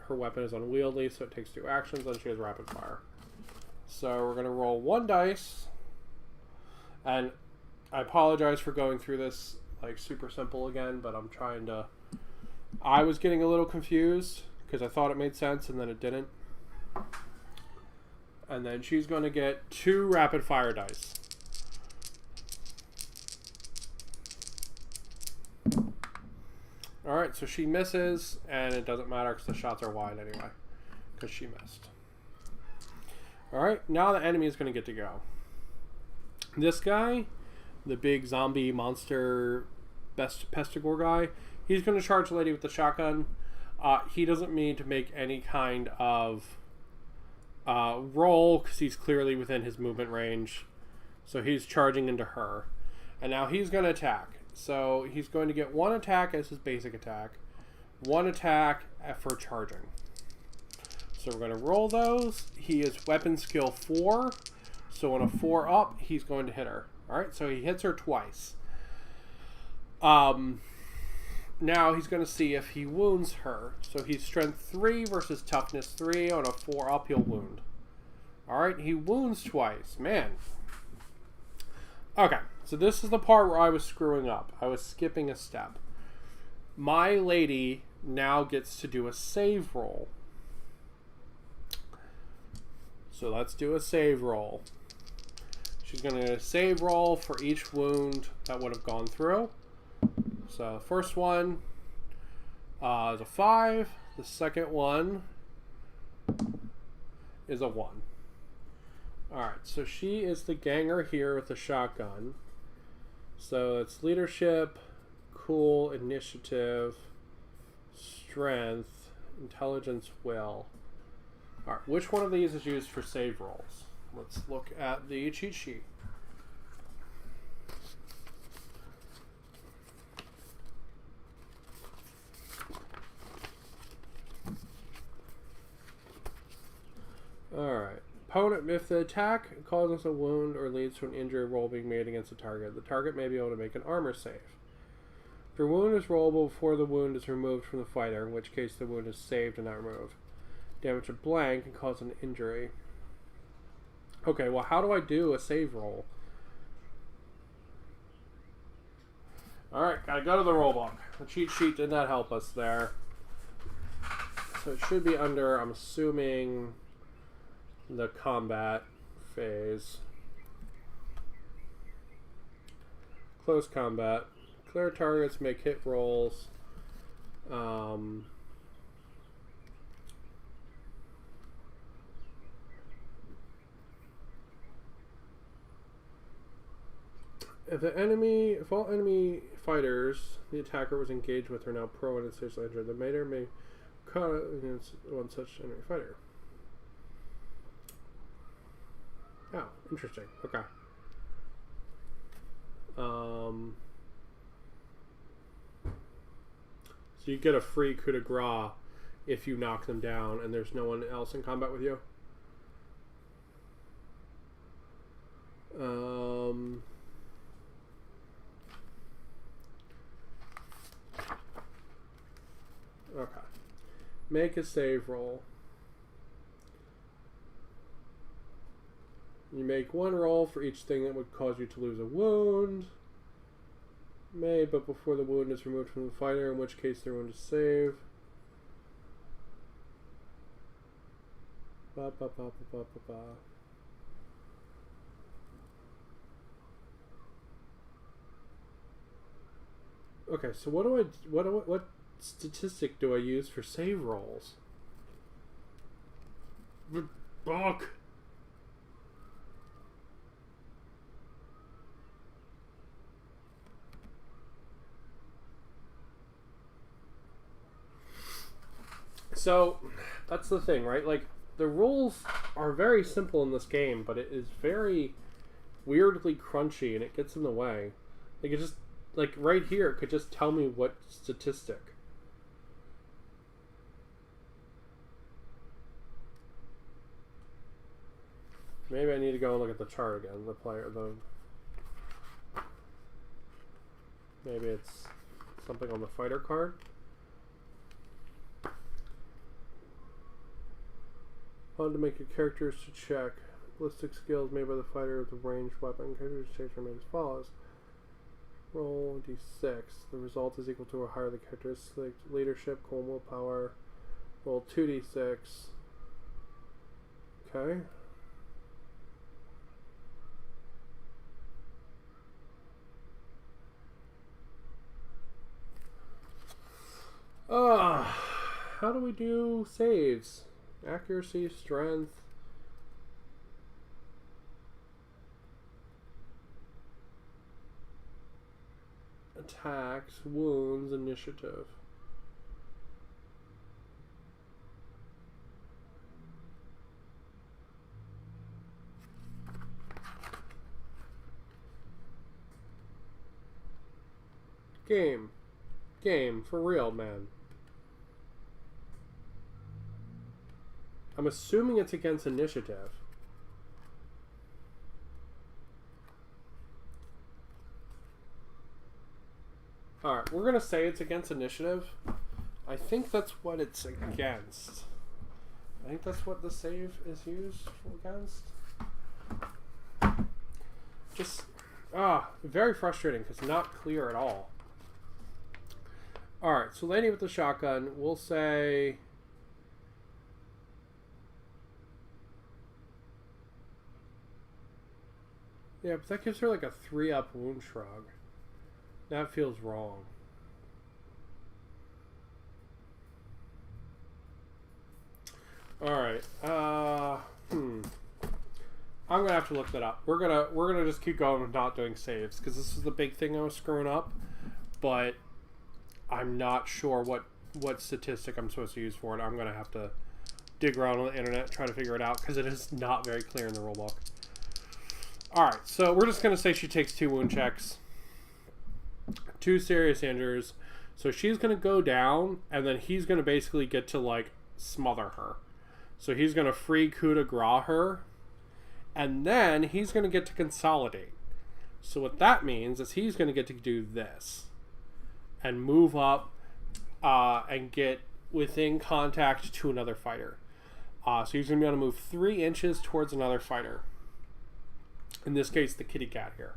[SPEAKER 1] Her weapon is unwieldy, so it takes 2 actions, and she has rapid fire. So, we're going to roll 1 dice. And I apologize for going through this like super simple again, but I'm trying to... I was getting a little confused because I thought it made sense and then it didn't. And then she's going to get 2 rapid fire dice. Alright, so she misses, and it doesn't matter because the shots are wide anyway, because she missed. Alright, now the enemy is going to get to go. This guy, the big zombie monster pestigore guy, he's going to charge the lady with the shotgun. He doesn't need to make any kind of roll because he's clearly within his movement range. So he's charging into her. And now he's going to attack. So he's going to get 1 attack as his basic attack, 1 attack for charging. So we're going to roll those. He is weapon skill 4. So on a 4 up, he's going to hit her. Alright, so he hits her twice. Now he's going to see if he wounds her. So he's strength 3 versus toughness 3. On a 4 up, he'll wound. Alright, he wounds twice. Man. Okay, so this is the part where I was screwing up. I was skipping a step. My lady now gets to do a save roll. So let's do a save roll. She's going to save roll for each wound that would have gone through. So the first one is a 5. The second one is a 1. Alright, so she is the ganger here with the shotgun. So it's leadership, cool, initiative, strength, intelligence, will. Alright, which one of these is used for save rolls? Let's look at the cheat sheet. Alright. Opponent, if the attack causes a wound or leads to an injury roll being made against the target may be able to make an armor save. If your wound is rollable before the wound is removed from the fighter, in which case the wound is saved and not removed. Damage a blank can cause an injury. Okay, well, how do I do a save roll? Alright, gotta go to the roll book. The cheat sheet did not help us there. So it should be under, I'm assuming, the combat phase. Close combat. Clear targets, make hit rolls. If all enemy fighters the attacker was engaged with are now prone and seriously injured, the mater may cut against one such enemy fighter. Oh, interesting. Okay. So you get a free Coup De Gras if you knock them down and there's no one else in combat with you. Okay. Make a save roll. You make 1 roll for each thing that would cause you to lose a wound. Made, but before the wound is removed from the fighter, in which case the wound is saved. Ba, ba, ba, ba, ba, ba, ba. Okay, so what statistic do I use for save rolls? Fuck. So That's the thing, right? Like, the rules are very simple in this game, but it is very weirdly crunchy, and it gets in the way. Like, it just, like, right here, it could just tell me what statistic. Maybe I need to go and look at the chart again. Maybe it's something on the fighter card. On to make your characters to check. Ballistic skills made by the fighter with the ranged weapon. Character's change remains as follows. Roll d6. The result is equal to or higher the characteristic. Leadership, cool willpower. Roll 2d6. Okay. How do we do saves? Accuracy, strength. Attacks, wounds, initiative. Game, for real, man. I'm assuming it's against initiative. Alright, we're going to say it's against initiative. I think that's what it's against. I think that's what the save is used against. Just, very frustrating because not clear at all. Alright, so lady with the shotgun, we'll say... Yeah, but that gives her like a 3-up wound shrug. That feels wrong. Alright. I'm gonna have to look that up. We're gonna just keep going with not doing saves, because this is the big thing I was screwing up. But I'm not sure what statistic I'm supposed to use for it. I'm gonna have to dig around on the internet, try to figure it out, because it is not very clear in the rulebook. Alright, so we're just going to say she takes 2 wound checks. 2 serious injuries. So she's going to go down, and then he's going to basically get to, like, smother her. So he's going to free Coup De Gras her, and then he's going to get to consolidate. So what that means is he's going to get to do this. And move up and get within contact to another fighter. So he's going to be able to move 3 inches towards another fighter. In this case, the kitty cat here.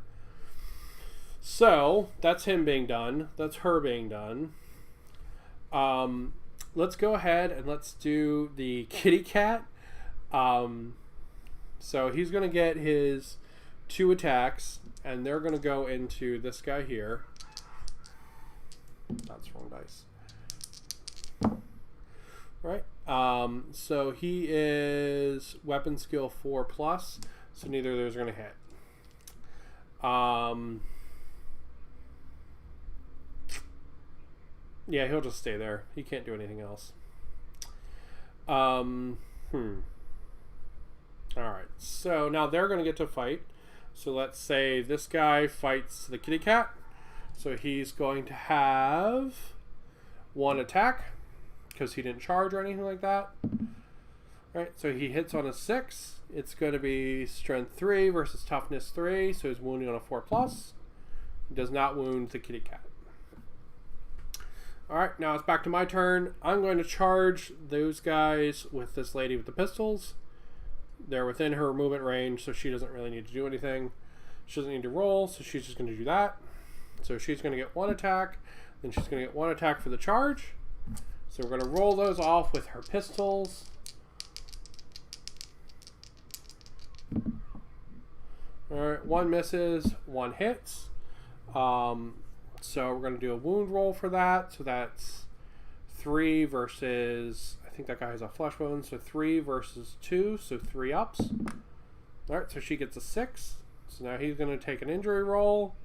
[SPEAKER 1] So, that's him being done. That's her being done. Let's go ahead and let's do the kitty cat. So, he's going to get his 2 attacks, and they're going to go into this guy here. That's wrong dice. Right. So, he is weapon skill 4+. So neither of those are going to hit. Yeah, he'll just stay there. He can't do anything else. Alright, so now they're going to get to fight. So let's say this guy fights the kitty cat. So he's going to have 1 attack, because he didn't charge or anything like that. Right, so he hits on a 6. It's going to be strength 3 versus toughness 3, so he's wounding on a 4+. He does not wound the kitty cat. Alright, now it's back to my turn. I'm going to charge those guys with this lady with the pistols. They're within her movement range, so she doesn't really need to do anything. She doesn't need to roll, so she's just going to do that. So she's going to get 1 attack, then she's going to get 1 attack for the charge. So we're going to roll those off with her pistols. Alright, 1 misses, 1 hits. So we're going to do a wound roll for that. So that's 3 versus, I think that guy has a flesh wound, so 3 versus 2, so 3 ups. Alright, so she gets a 6. So now he's going to take an injury roll.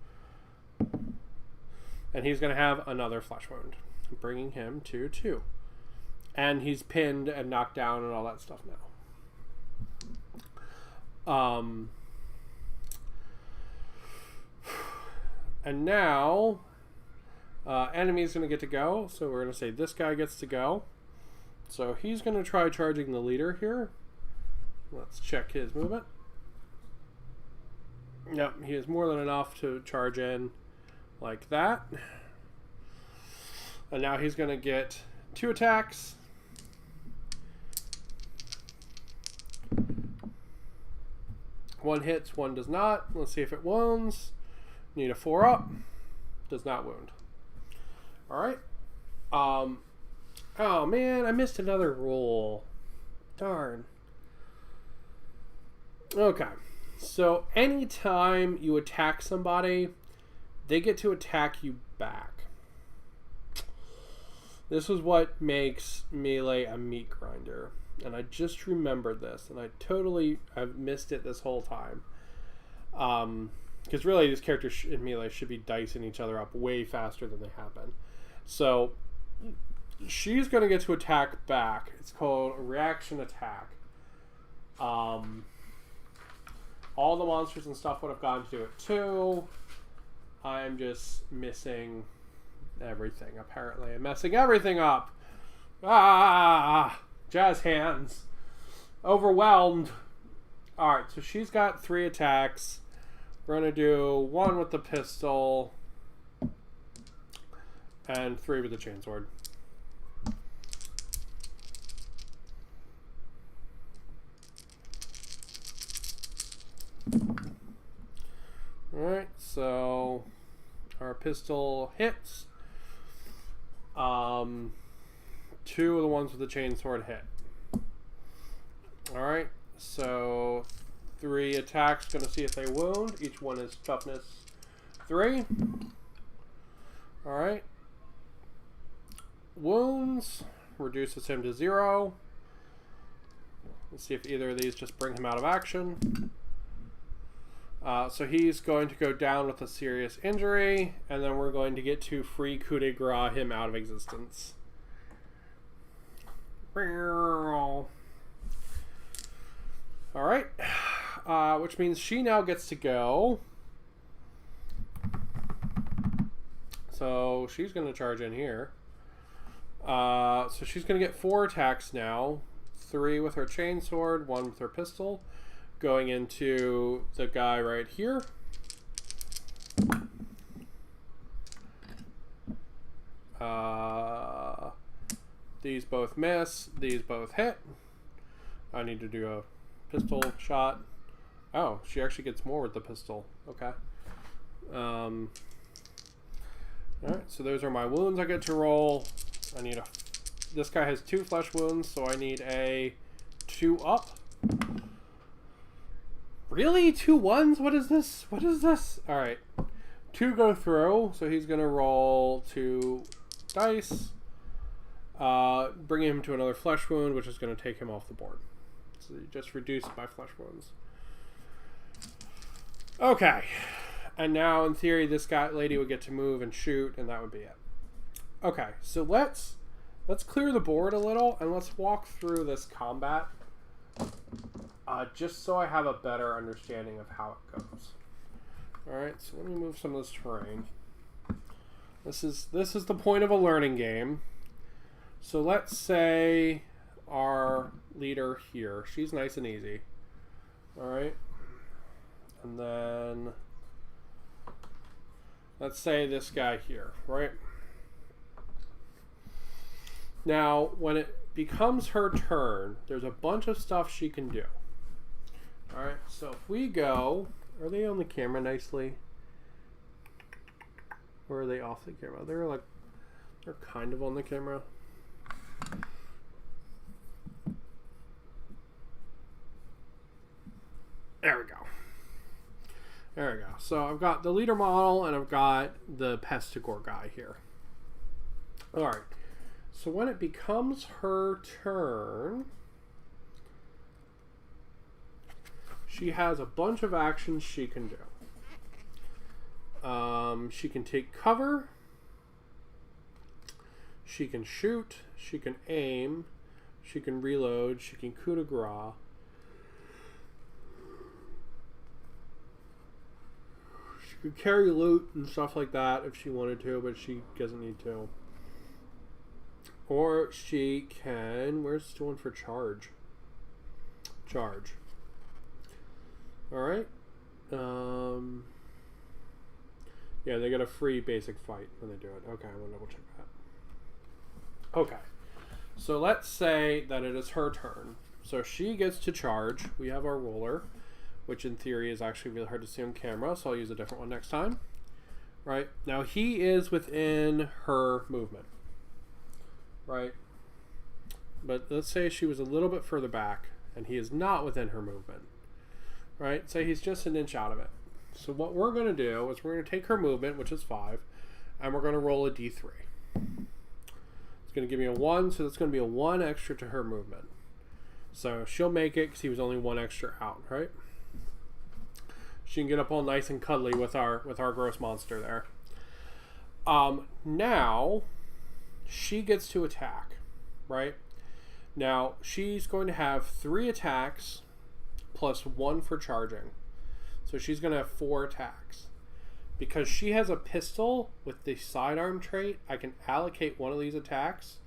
[SPEAKER 1] And he's going to have another flesh wound, bringing him to 2. And he's pinned and knocked down and all that stuff now. And now, enemy is going to get to go. So we're going to say this guy gets to go. So he's going to try charging the leader here. Let's check his movement. Yep, he has more than enough to charge in like that. And now he's going to get 2 attacks. One hits, one does not. Let's see if it wounds. Need a 4 up. Does not wound. Alright. Oh man, I missed another rule. Darn. Okay. So anytime you attack somebody, they get to attack you back. This is what makes melee a meat grinder. And I just remembered this, and I've missed it this whole time. Because really, these characters in melee should be dicing each other up way faster than they happen. So, she's going to get to attack back. It's called a reaction attack. All the monsters and stuff would have gone to do it too. I'm just missing everything, apparently. I'm messing everything up. Jazz hands. Overwhelmed. Alright, so she's got 3 attacks. We're going to do 1 with the pistol. And 3 with the chainsword. Alright, so our pistol hits. 2 of the ones with the chainsword hit. Alright, so 3 attacks, gonna see if they wound. Each one is toughness 3. Alright. Wounds reduces him to 0. Let's see if either of these just bring him out of action. So he's going to go down with a serious injury, and then we're going to get to free Coup De Gras him out of existence. Alright. Which means she now gets to go. So she's going to charge in here. So she's going to get 4 attacks now. 3 with her chainsword, 1 with her pistol. Going into the guy right here. These both miss. These both hit. I need to do a pistol shot. Oh, she actually gets more with the pistol. Okay. Alright, so those are my wounds I get to roll. I need a... This guy has 2 flesh wounds, so I need a 2 up. Really? 2 1s? What is this? What is this? Alright. 2 go through, so he's going to roll 2 dice. Bring him to another flesh wound, which is going to take him off the board. So you just reduced my flesh wounds. Okay. And now, in theory, this lady would get to move and shoot, and that would be it. Okay, so let's clear the board a little, and let's walk through this combat. Just so I have a better understanding of how it goes. Alright, so let me move some of this terrain. This is the point of a learning game. So let's say our leader here. She's nice and easy. Alright. And then let's say this guy here, right? Now, when it becomes her turn, there's a bunch of stuff she can do. Alright, so if we go... Are they on the camera nicely? Or are they off the camera? They're kind of on the camera. There we go. There we go. So I've got the leader model and I've got the Pestigore guy here. Alright. So when it becomes her turn, she has a bunch of actions she can do. She can take cover. She can shoot, she can aim, she can reload, she can coup de gras. She could carry loot and stuff like that if she wanted to, but she doesn't need to. Or she can... Where's the one for charge? Charge. Alright. Yeah, they get a free basic fight when they do it. Okay, I'm going to double check that. Okay. So let's say that it is her turn. So she gets to charge. We have our roller, which in theory is actually really hard to see on camera, so I'll use a different one next time. Right? Now he is within her movement. Right? But let's say she was a little bit further back, and he is not within her movement. Right? Say he's just an inch out of it. So what we're going to do is we're going to take her movement, which is 5, and we're going to roll a d3. It's going to give me a 1, so that's going to be a 1 extra to her movement. So she'll make it because he was only 1 extra out, right? She can get up all nice and cuddly with our gross monster there. Now she gets to attack, right? Now she's going to have 3 attacks plus 1 for charging. So she's going to have 4 attacks. Because she has a pistol with the sidearm trait, I can allocate one of these attacks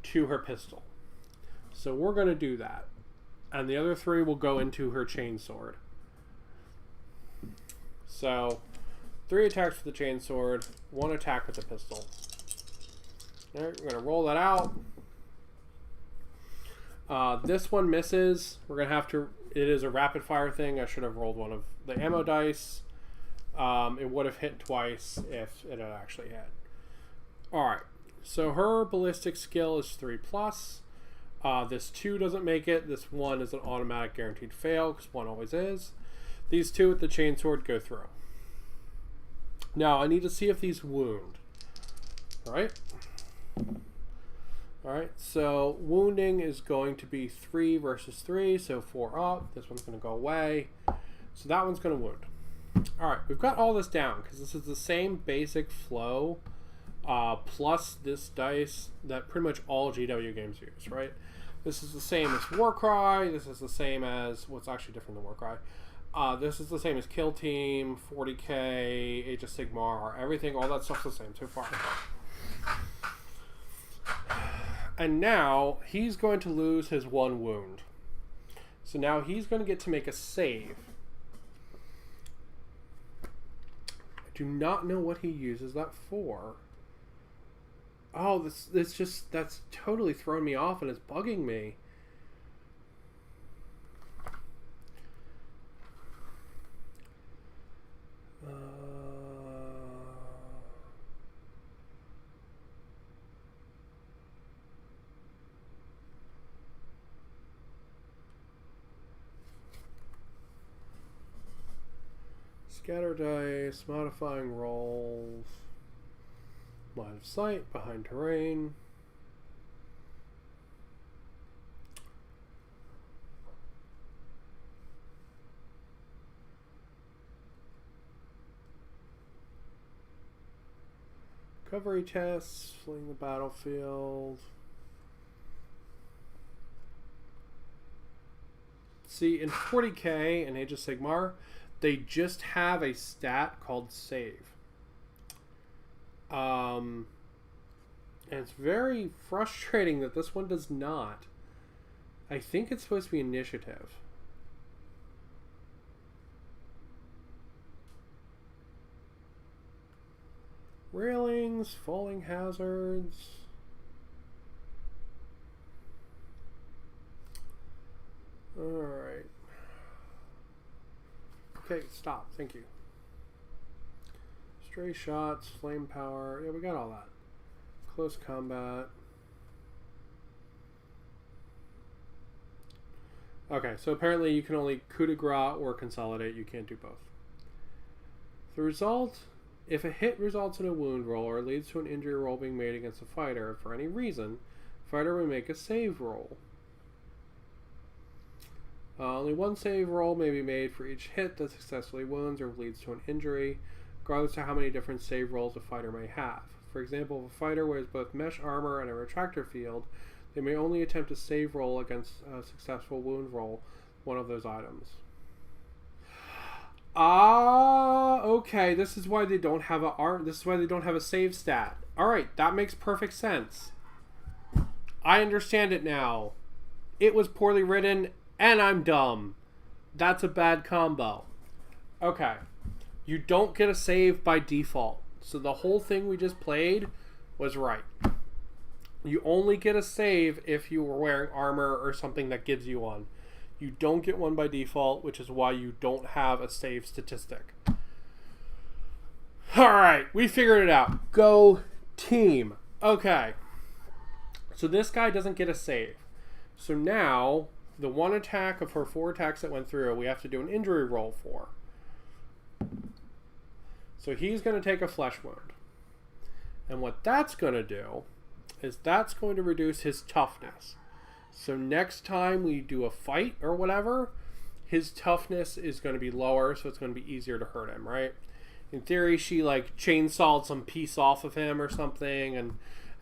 [SPEAKER 1] to her pistol. So we're going to do that. And the other 3 will go into her chainsword. So 3 attacks with the chainsword, 1 attack with the pistol. All right, we're going to roll that out. This one misses. We're going to have to... It is a rapid fire thing. I should have rolled one of the ammo dice. It would have hit twice if it had actually hit. Alright. So her ballistic skill is 3+. This 2 doesn't make it. This 1 is an automatic guaranteed fail, because 1 always is. These 2 with the chainsword go through. Now, I need to see if these wound. Alright. Alright, so wounding is going to be 3 versus 3, so 4 up. This one's going to go away. So that one's going to wound. Alright, we've got all this down, because this is the same basic flow, plus this dice that pretty much all GW games use, right? This is the same as Warcry. This is the same as... What's actually different than Warcry? This is the same as Kill Team, 40k, Age of Sigmar, everything, all that stuff's the same so far. And now he's going to lose his 1 wound. So now he's going to get to make a save. I do not know what he uses that for. Oh, this just, that's totally thrown me off and it's bugging me. Scatter dice, modifying rolls, line of sight, behind terrain. Recovery tests, fleeing the battlefield. See, in 40k and Age of Sigmar, they just have a stat called save. And it's very frustrating that this one does not. I think it's supposed to be initiative. Railings, falling hazards. Alright. Okay, stop. Thank you. Stray shots, flame power. Yeah, we got all that. Close combat. Okay, so apparently you can only coup de gras or consolidate. You can't do both. The result, if a hit results in a wound roll or leads to an injury roll being made against a fighter for any reason, the fighter will make a save roll. Only 1 save roll may be made for each hit that successfully wounds or leads to an injury, regardless of how many different save rolls a fighter may have. For example, if a fighter wears both mesh armor and a retractor field, they may only attempt a save roll against a successful wound roll, one of those items. Okay. This is why they don't have This is why they don't have a save stat. All right, that makes perfect sense. I understand it now. It was poorly written, and I'm dumb. That's a bad combo. Okay. You don't get a save by default. So the whole thing we just played was right. You only get a save if you were wearing armor or something that gives you one. You don't get one by default, which is why you don't have a save statistic. Alright, we figured it out. Go team. Okay. So this guy doesn't get a save. So now, the one attack of her 4 attacks that went through, we have to do an injury roll for. So he's going to take a flesh wound. And what that's going to do is that's going to reduce his toughness. So next time we do a fight or whatever, his toughness is going to be lower, so it's going to be easier to hurt him, right? In theory, she like chainsawed some piece off of him or something,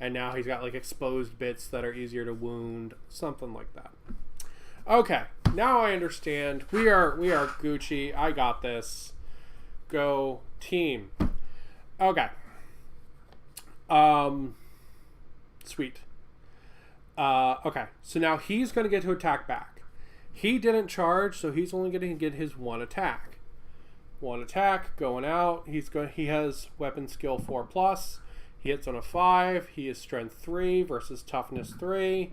[SPEAKER 1] and now he's got like exposed bits that are easier to wound, something like that. Okay, now I understand. We are Gucci. I got this. Go team. Okay. Sweet. Okay, so now he's going to get to attack back. He didn't charge, so he's only going to get his one attack. One attack, going out. He has weapon skill 4+. He hits on a 5. He is strength 3 versus toughness 3.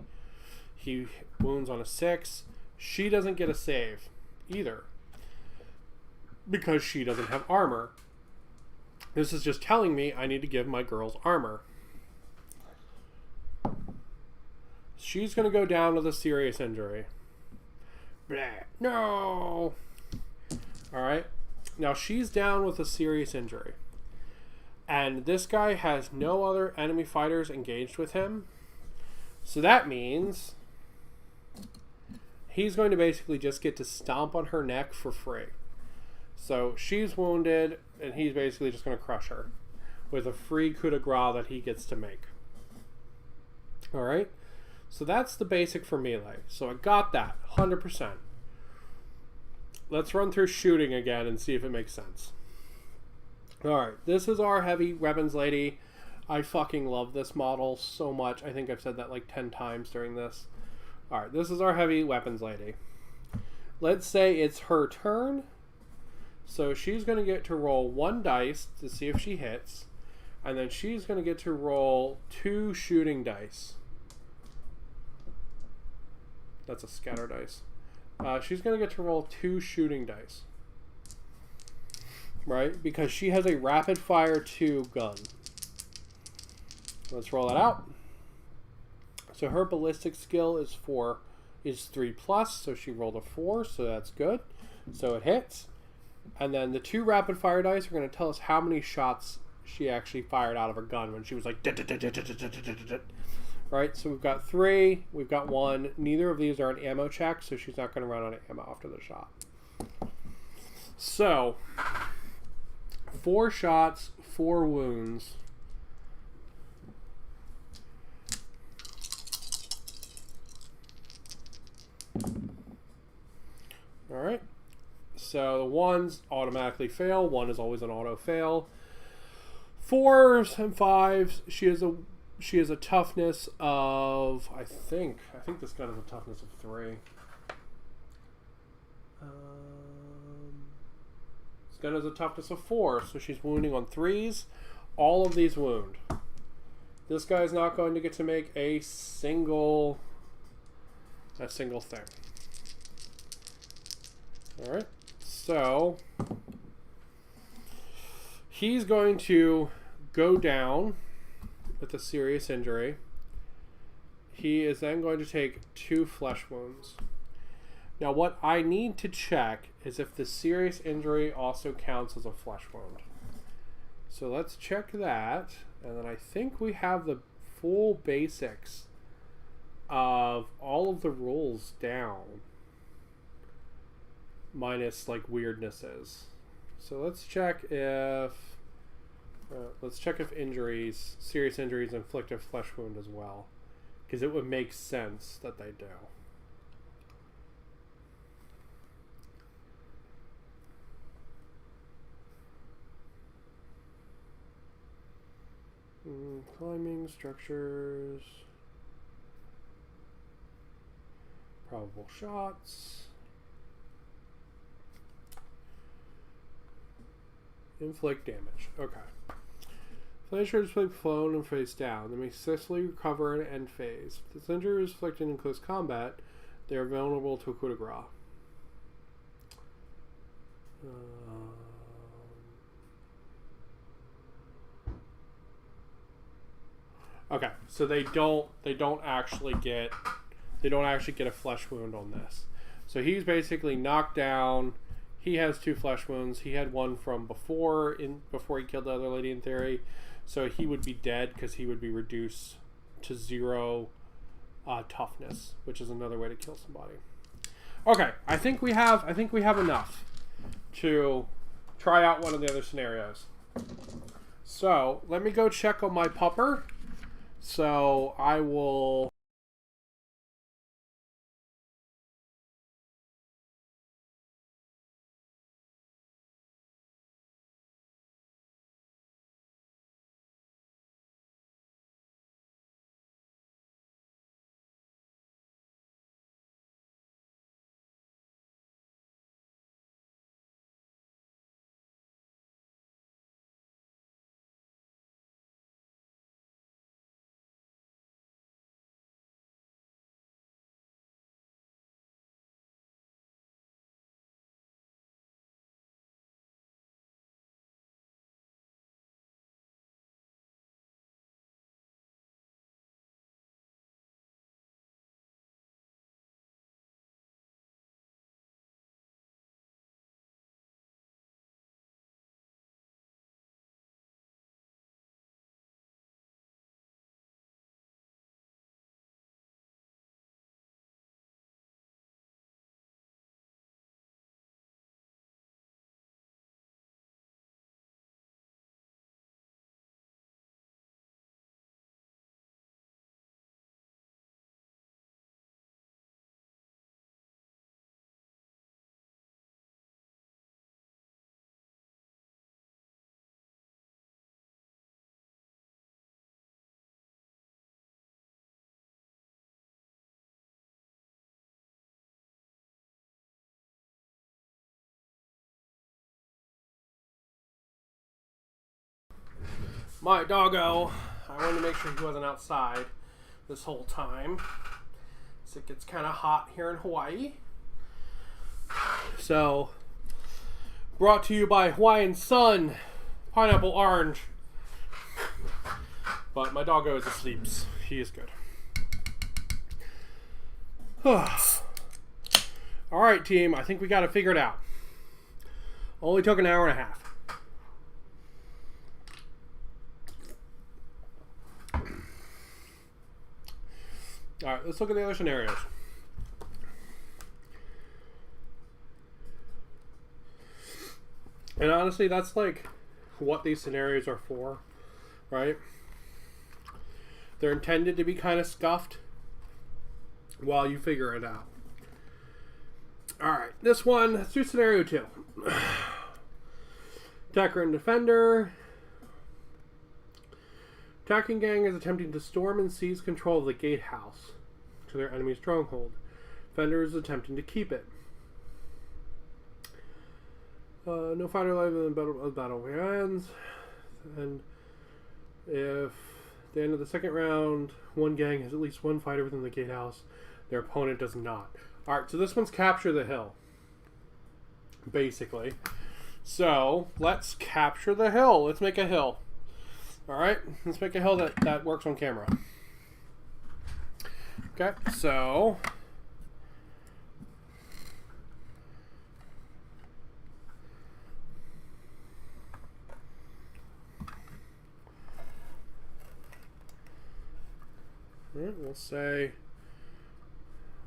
[SPEAKER 1] He wounds on a 6. She doesn't get a save either, because she doesn't have armor. This is just telling me I need to give my girls armor. She's going to go down with a serious injury. Blah. No! Alright. Now she's down with a serious injury. And this guy has no other enemy fighters engaged with him. So that means he's going to basically just get to stomp on her neck for free. So she's wounded, and he's basically just going to crush her with a free coup de gras that he gets to make. Alright? So that's the basic for melee. So I got that, 100%. Let's run through shooting again and see if it makes sense. Alright, this is our heavy weapons lady. I fucking love this model so much. I think I've said that like 10 times during this. Alright, this is our heavy weapons lady. Let's say it's her turn. So she's going to get to roll 1 dice to see if she hits. And then she's going to get to roll 2 shooting dice. That's a scatter dice. She's going to get to roll 2 shooting dice. Right? Because she has a rapid fire 2 gun. Let's roll that out. So her ballistic skill is 3+, so she rolled a 4, so that's good. So it hits. And then the 2 rapid fire dice are going to tell us how many shots she actually fired out of her gun when she was like... Right, so we've got 3, we've got 1. Neither of these are an ammo check, so she's not going to run out of ammo after the shot. So, 4 shots, 4 wounds. Alright, so the 1s automatically fail. 1 is always an auto fail. 4s and 5s, she has a toughness of, I think this gun has a toughness of 3. This gun has a toughness of 4, so she's wounding on 3s. All of these wound. This guy's not going to get to make a single thing. Alright, so he's going to go down with a serious injury. He is then going to take 2 flesh wounds. Now what I need to check is if the serious injury also counts as a flesh wound. So let's check that, and then I think we have the full basics of all of the rules down, minus like weirdnesses. So let's check if Let's check if serious injuries inflict a flesh wound as well. Because it would make sense that they do. Climbing structures. Probable shots. Inflict damage. Okay. Flash is flown and face down. They may successfully recover in end phase. If this injury is inflicted in close combat, they are vulnerable to a Coup De Gras. Okay, so they don't actually get a flesh wound on this. So he's basically knocked down. He has 2 flesh wounds. He had one from before he killed the other lady in theory. So he would be dead because he would be reduced to 0 toughness, which is another way to kill somebody. Okay, I think we have enough to try out one of the other scenarios. So let me go check on my pupper. So I will. My doggo, I wanted to make sure he wasn't outside this whole time. So it gets kind of hot here in Hawaii. So, brought to you by Hawaiian Sun, Pineapple Orange. But my doggo is asleep. He is good. Alright, team, I think we got it figured out. Only took an hour and a half. Alright, let's look at the other scenarios. And honestly, that's like what these scenarios are for, right? They're intended to be kind of scuffed while you figure it out. Alright, this one, let's do scenario 2. Attacker and Defender. Attacking gang is attempting to storm and seize control of the gatehouse to their enemy's stronghold. Defender is attempting to keep it. No fighter alive in the battle ends. And if at the end of the second round, one gang has at least one fighter within the gatehouse, their opponent does not. Alright, so this one's capture the hill. Basically. So, let's capture the hill. Let's make a hill. Alright, let's make a hill that works on camera. Okay, so alright,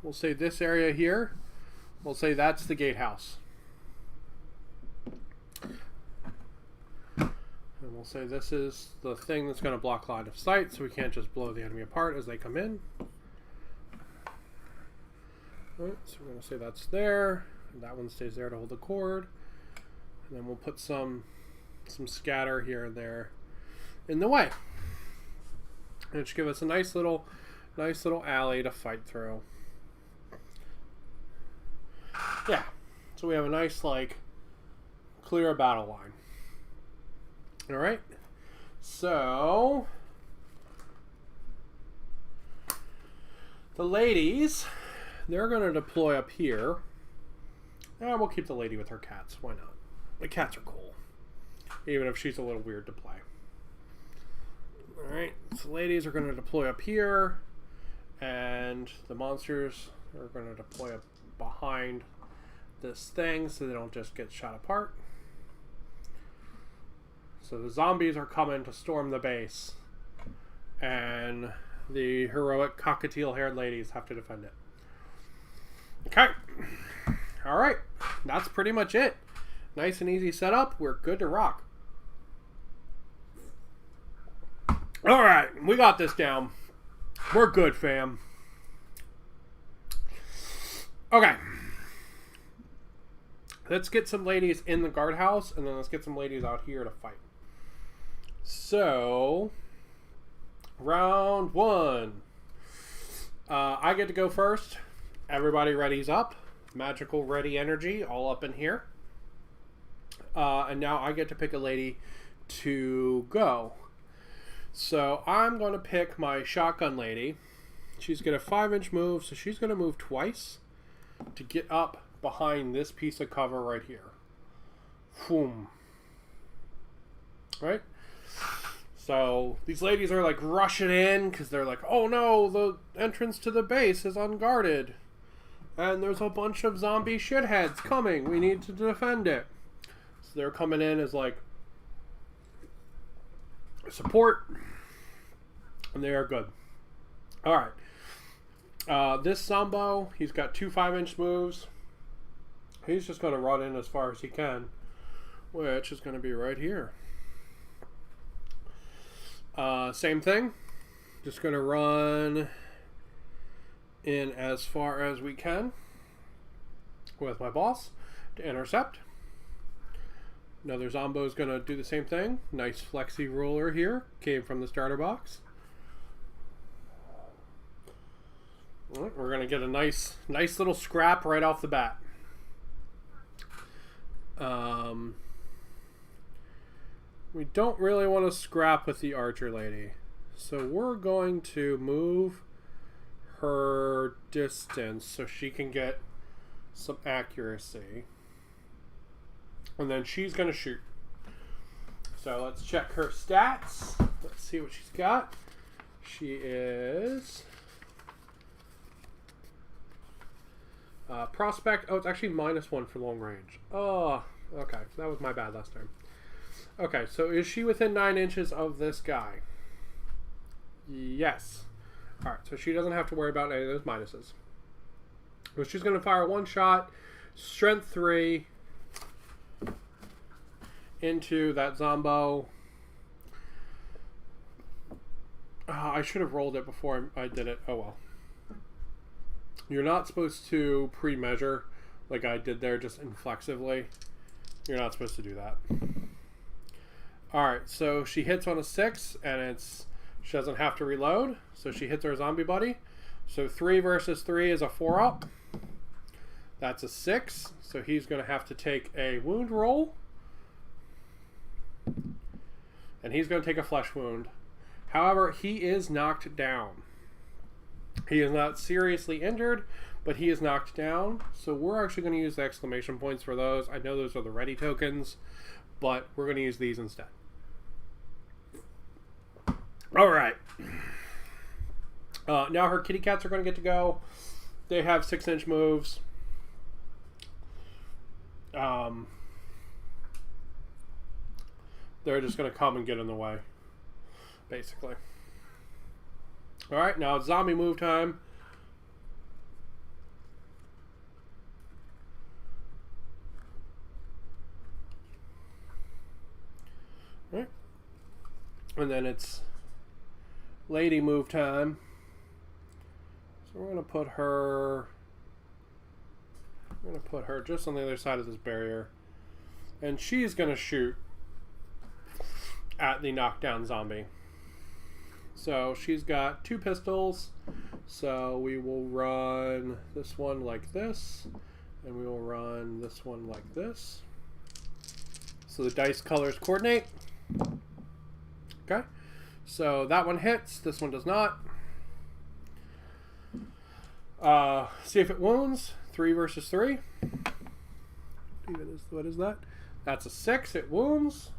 [SPEAKER 1] we'll say this area here. We'll say that's the gatehouse. And we'll say this is the thing that's going to block line of sight, so we can't just blow the enemy apart as they come in. Alright, so we're going to say that's there. And that one stays there to hold the cord. And then we'll put some scatter here and there in the way. And it should give us a nice little alley to fight through. Yeah. So we have a nice, like, clear battle line. Alright. So the ladies, they're going to deploy up here. And we'll keep the lady with her cats. Why not? The cats are cool. Even if she's a little weird to play. Alright, so ladies are going to deploy up here. And the monsters are going to deploy up behind this thing so they don't just get shot apart. So the zombies are coming to storm the base. And the heroic cockatiel-haired ladies have to defend it. Okay. Alright. That's pretty much it. Nice and easy setup. We're good to rock. Alright. We got this down. We're good, fam. Okay. Let's get some ladies in the guardhouse, and then let's get some ladies out here to fight. So, round one. I get to go first. Everybody readies up. Magical ready energy all up in here. And now I get to pick a lady to go. So I'm going to pick my shotgun lady. She's got a 5-inch move, so she's going to move twice to get up behind this piece of cover right here. Boom. Right? So these ladies are like rushing in because they're like, oh no, the entrance to the base is unguarded. And there's a bunch of zombie shitheads coming. We need to defend it. So they're coming in as like support. And they are good. Alright. This Zombo, he's got 2 5-inch moves. He's just going to run in as far as he can. Which is going to be right here. Same thing. Just going to run in as far as we can with my boss to intercept. Another Zombo is going to do the same thing. Nice flexi roller here. Came from the starter box. Right, we're going to get a nice little scrap right off the bat. We don't really want to scrap with the archer lady. So we're going to move her distance so she can get some accuracy. And then she's going to shoot. So let's check her stats. Let's see what she's got. She is... prospect. Oh, it's actually -1 for long range. Oh, okay. That was my bad last time. Okay, so is she within 9 inches of this guy? Yes. Alright, so she doesn't have to worry about any of those minuses. So she's going to fire 1 shot, strength 3, into that Zombo. I should have rolled it before I did it. Oh well. You're not supposed to pre-measure like I did there, just inflexively. You're not supposed to do that. Alright, so she hits on a 6, and she doesn't have to reload, so she hits her zombie buddy. So 3 versus 3 is a 4-up. That's a 6, so he's going to have to take a wound roll. And he's going to take a flesh wound. However, he is knocked down. He is not seriously injured, but he is knocked down. So we're actually going to use the exclamation points for those. I know those are the ready tokens, but we're going to use these instead. Alright. Now her kitty cats are going to get to go. They have 6-inch moves. They're just going to come and get in the way, basically. Alright, now it's zombie move time. Alright. And then it's lady move time. So we're going to put her just on the other side of this barrier. And she's going to shoot at the knockdown zombie. So she's got 2 pistols. So we will run this one like this. And we will run this one like this. So the dice colors coordinate. Okay. So that one hits. This one does not. See if it wounds. 3 versus 3. What is that? That's a 6. It wounds.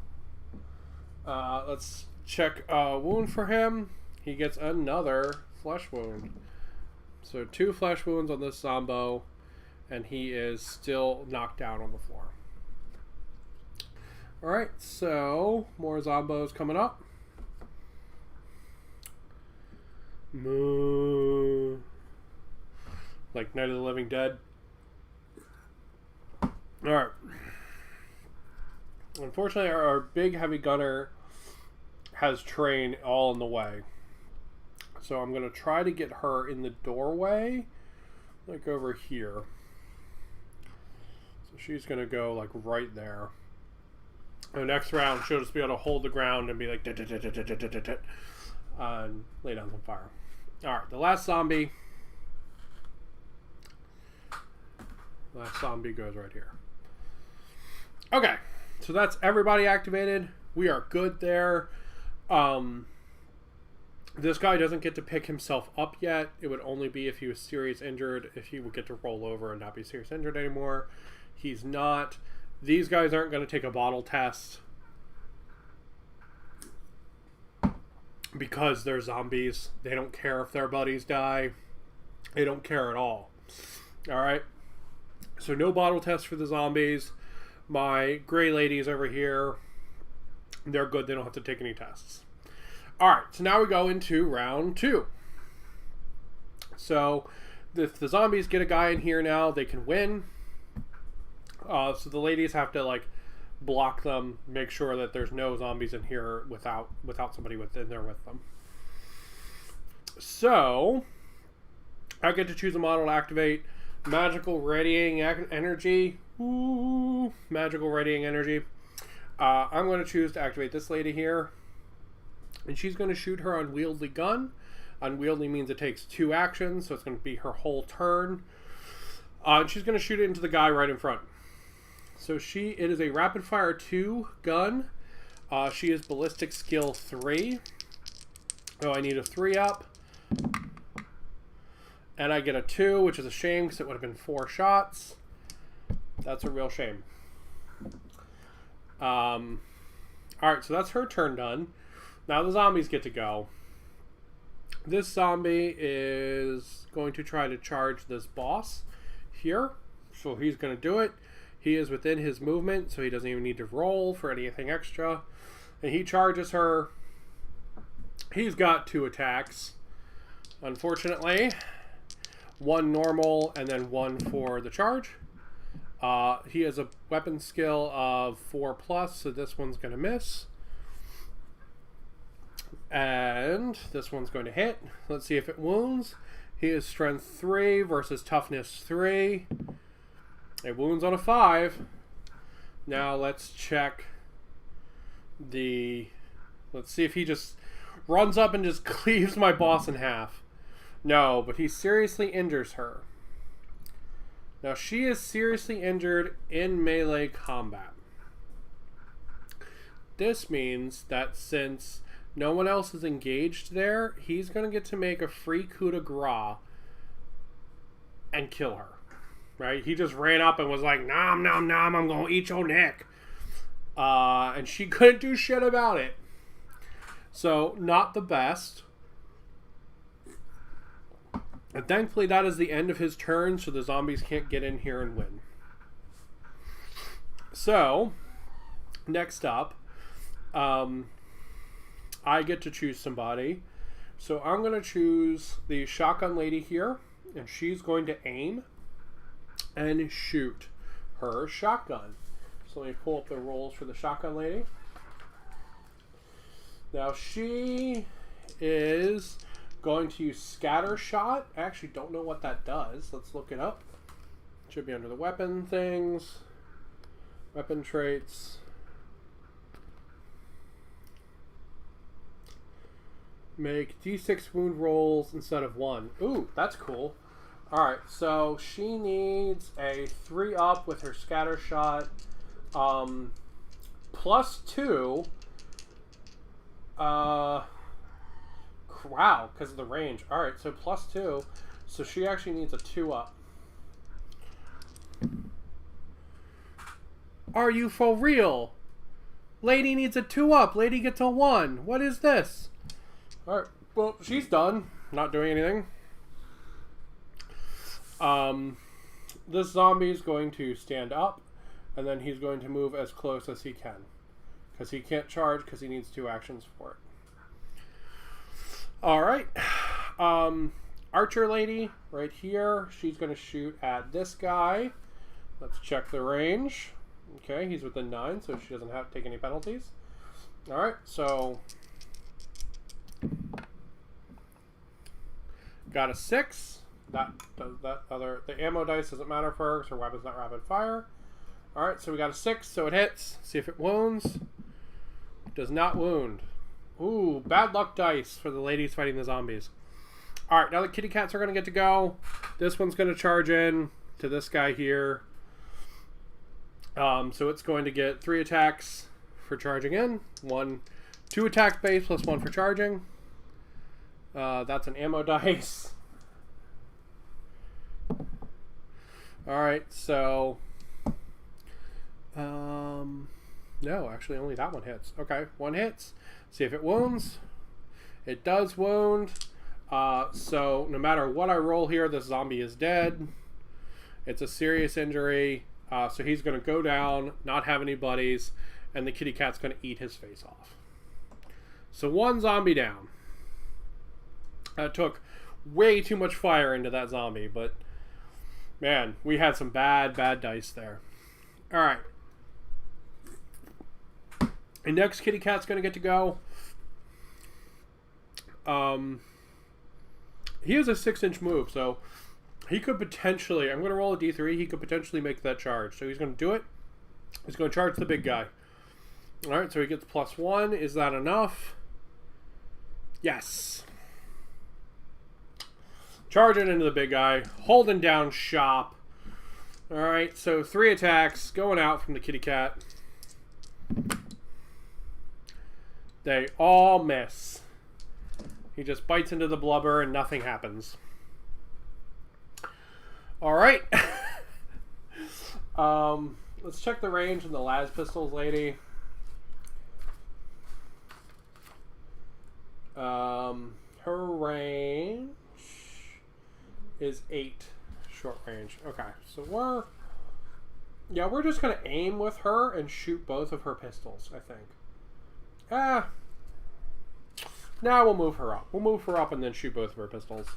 [SPEAKER 1] Let's check wound for him. He gets another flesh wound. So 2 flesh wounds on this Zombo, and he is still knocked down on the floor. Alright, so more Zombos coming up. Moo. Like Night of the Living Dead. Alright. Unfortunately, our big heavy gunner has train all in the way. So I'm going to try to get her in the doorway, like over here. So she's going to go like right there. And next round, she'll just be able to hold the ground and be like, and lay down some fire. Alright, the last zombie. Last zombie goes right here. Okay, so that's everybody activated. We are good there. This guy doesn't get to pick himself up yet. It would only be if he was serious injured, if he would get to roll over and not be serious injured anymore. He's not. These guys aren't going to take a bottle test because they're zombies. They don't care if their buddies die. They don't care at all. Alright? So no bottle test for the zombies. My gray ladies over here, they're good. They don't have to take any tests. Alright, so now we go into round 2. So if the zombies get a guy in here now, they can win. So the ladies have to like block them, make sure that there's no zombies in here without somebody in there with them. So I get to choose a model to activate. Magical Radiating Energy. Ooh, Magical Radiating Energy. I'm going to choose to activate this lady here. And she's going to shoot her unwieldy gun. Unwieldy means it takes 2 actions, so it's going to be her whole turn. And she's going to shoot it into the guy right in front. So it is a rapid fire 2 gun. She is ballistic skill 3. Oh, I need a 3 up. And I get a 2, which is a shame because it would have been 4 shots. That's a real shame. Alright, so that's her turn done. Now the zombies get to go. This zombie is going to try to charge this boss here. So he's going to do it. He is within his movement, so he doesn't even need to roll for anything extra. And he charges her. He's got 2 attacks. Unfortunately, 1 normal and then 1 for the charge. He has a weapon skill of 4+, so this one's going to miss. And this one's going to hit. Let's see if it wounds. He is strength 3 versus toughness 3. It wounds on a 5. Now let's check let's see if he just runs up and just cleaves my boss in half. No, but he seriously injures her. Now she is seriously injured in melee combat. This means that since no one else is engaged there, he's going to get to make a free coup de gras and kill her. Right? He just ran up and was like, nom, nom, nom, I'm going to eat your neck. And she couldn't do shit about it. So, not the best. And thankfully, that is the end of his turn, so the zombies can't get in here and win. So, next up, I get to choose somebody. So I'm going to choose the shotgun lady here, and she's going to aim and shoot her shotgun. So let me pull up the rolls for the shotgun lady. Now she is going to use Scatter Shot. I actually don't know what that does. Let's look it up. It should be under the weapon things. Weapon traits. Make D6 wound rolls instead of 1. Ooh, that's cool. Alright, so she needs a 3-up with her Scatter Shot. +2. Wow, because of the range. Alright, so +2. So she actually needs a 2-up. Are you for real? Lady needs a 2-up. Lady gets a 1. What is this? Alright, well, she's done. Not doing anything. This zombie is going to stand up, and then he's going to move as close as he can. Because he can't charge, because he needs 2 actions for it. Alright. Archer lady, right here. She's going to shoot at this guy. Let's check the range. Okay, he's within 9, so she doesn't have to take any penalties. Alright, so... got a 6. The ammo dice doesn't matter for her because her weapon's not rapid fire. Alright, so we got a 6, so it hits. See if it wounds. Does not wound. Ooh, bad luck dice for the ladies fighting the zombies. Alright, now the kitty cats are going to get to go. This one's going to charge in to this guy here. So it's going to get 3 attacks for charging in. 2 attack base plus 1 for charging. That's an ammo dice. Alright, so... no, actually only that one hits. Okay, 1 hits. See if it wounds. It does wound. So no matter what I roll here, this zombie is dead. It's a serious injury. So he's going to go down, not have any buddies, and the kitty cat's going to eat his face off. So 1 zombie down. That took way too much fire into that zombie, but man, we had some bad dice there. Alright. And next kitty cat's going to get to go. He has a 6-inch move, so he could potentially, I'm going to roll a d3, he could potentially make that charge. So he's going to do it. He's going to charge the big guy. Alright, so he gets +1. Is that enough? Yes. Charging into the big guy. Holding down shop. Alright, so 3 attacks going out from the kitty cat. They all miss. He just bites into the blubber and nothing happens. Alright. Let's check the range on the las pistols lady. Her range is 8 short range. Okay, so we're just gonna aim with her and shoot both of her pistols, I think. Now we'll move her up. We'll move her up and then shoot both of her pistols.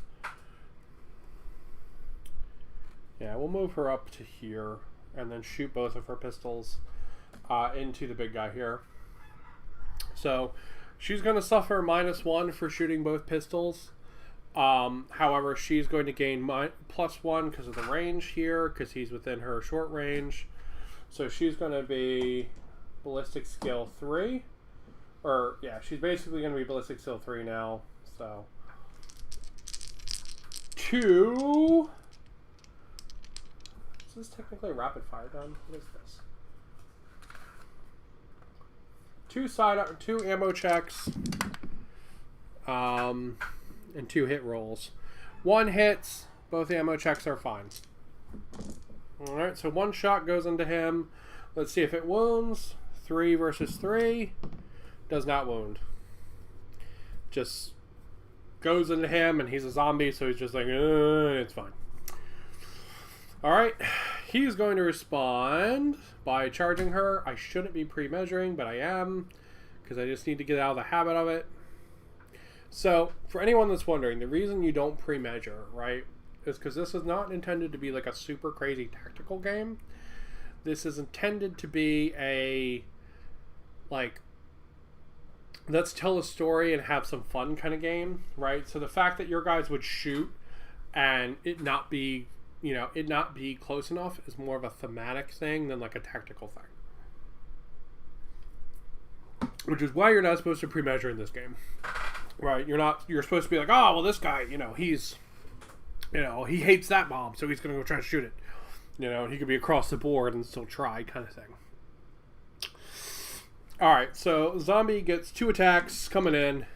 [SPEAKER 1] Yeah, we'll move her up to here and then shoot both of her pistols into the big guy here. So she's going to suffer -1 for shooting both pistols. However, she's going to gain +1 because of the range here, because he's within her short range. So she's going to be ballistic skill 3. Or, yeah, she's basically going to be ballistic skill 3 now. So 2... Is this technically a rapid fire gun? What is this? 2 ammo checks. And 2 hit rolls. 1 hits. Both ammo checks are fine. Alright, so 1 shot goes into him. Let's see if it wounds. 3 versus 3. Does not wound. Just goes into him, and he's a zombie, so he's just like, it's fine. Alright, he's going to respond by charging her. I shouldn't be pre-measuring, but I am, because I just need to get out of the habit of it. So, for anyone that's wondering, the reason you don't pre-measure, right, is because this is not intended to be like a super crazy tactical game. This is intended to be a, like, let's tell a story and have some fun kind of game, right? So the fact that your guys would shoot and it not be, it not be close enough is more of a thematic thing than like a tactical thing. Which is why you're not supposed to pre-measure in this game, right? You're supposed to be like, oh, well, this guy, he hates that bomb, so he's going to go try to shoot it. He could be across the board and still try kind of thing. Alright, so zombie gets 2 attacks coming in.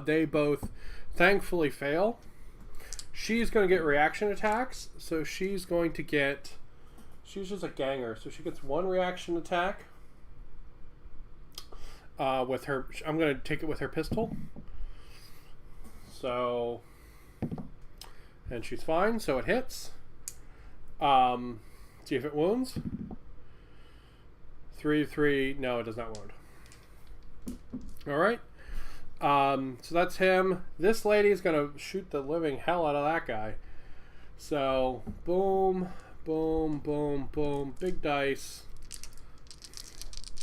[SPEAKER 1] They both thankfully fail. She's going to get reaction attacks, so she's going to get... She's just a ganger, so she gets 1 reaction attack with her... I'm going to take it with her pistol. So... And she's fine, so it hits. See if it wounds. 3, no, it does not wound. Alright. So that's him. This lady's going to shoot the living hell out of that guy. So, boom, boom, boom, boom. Big dice.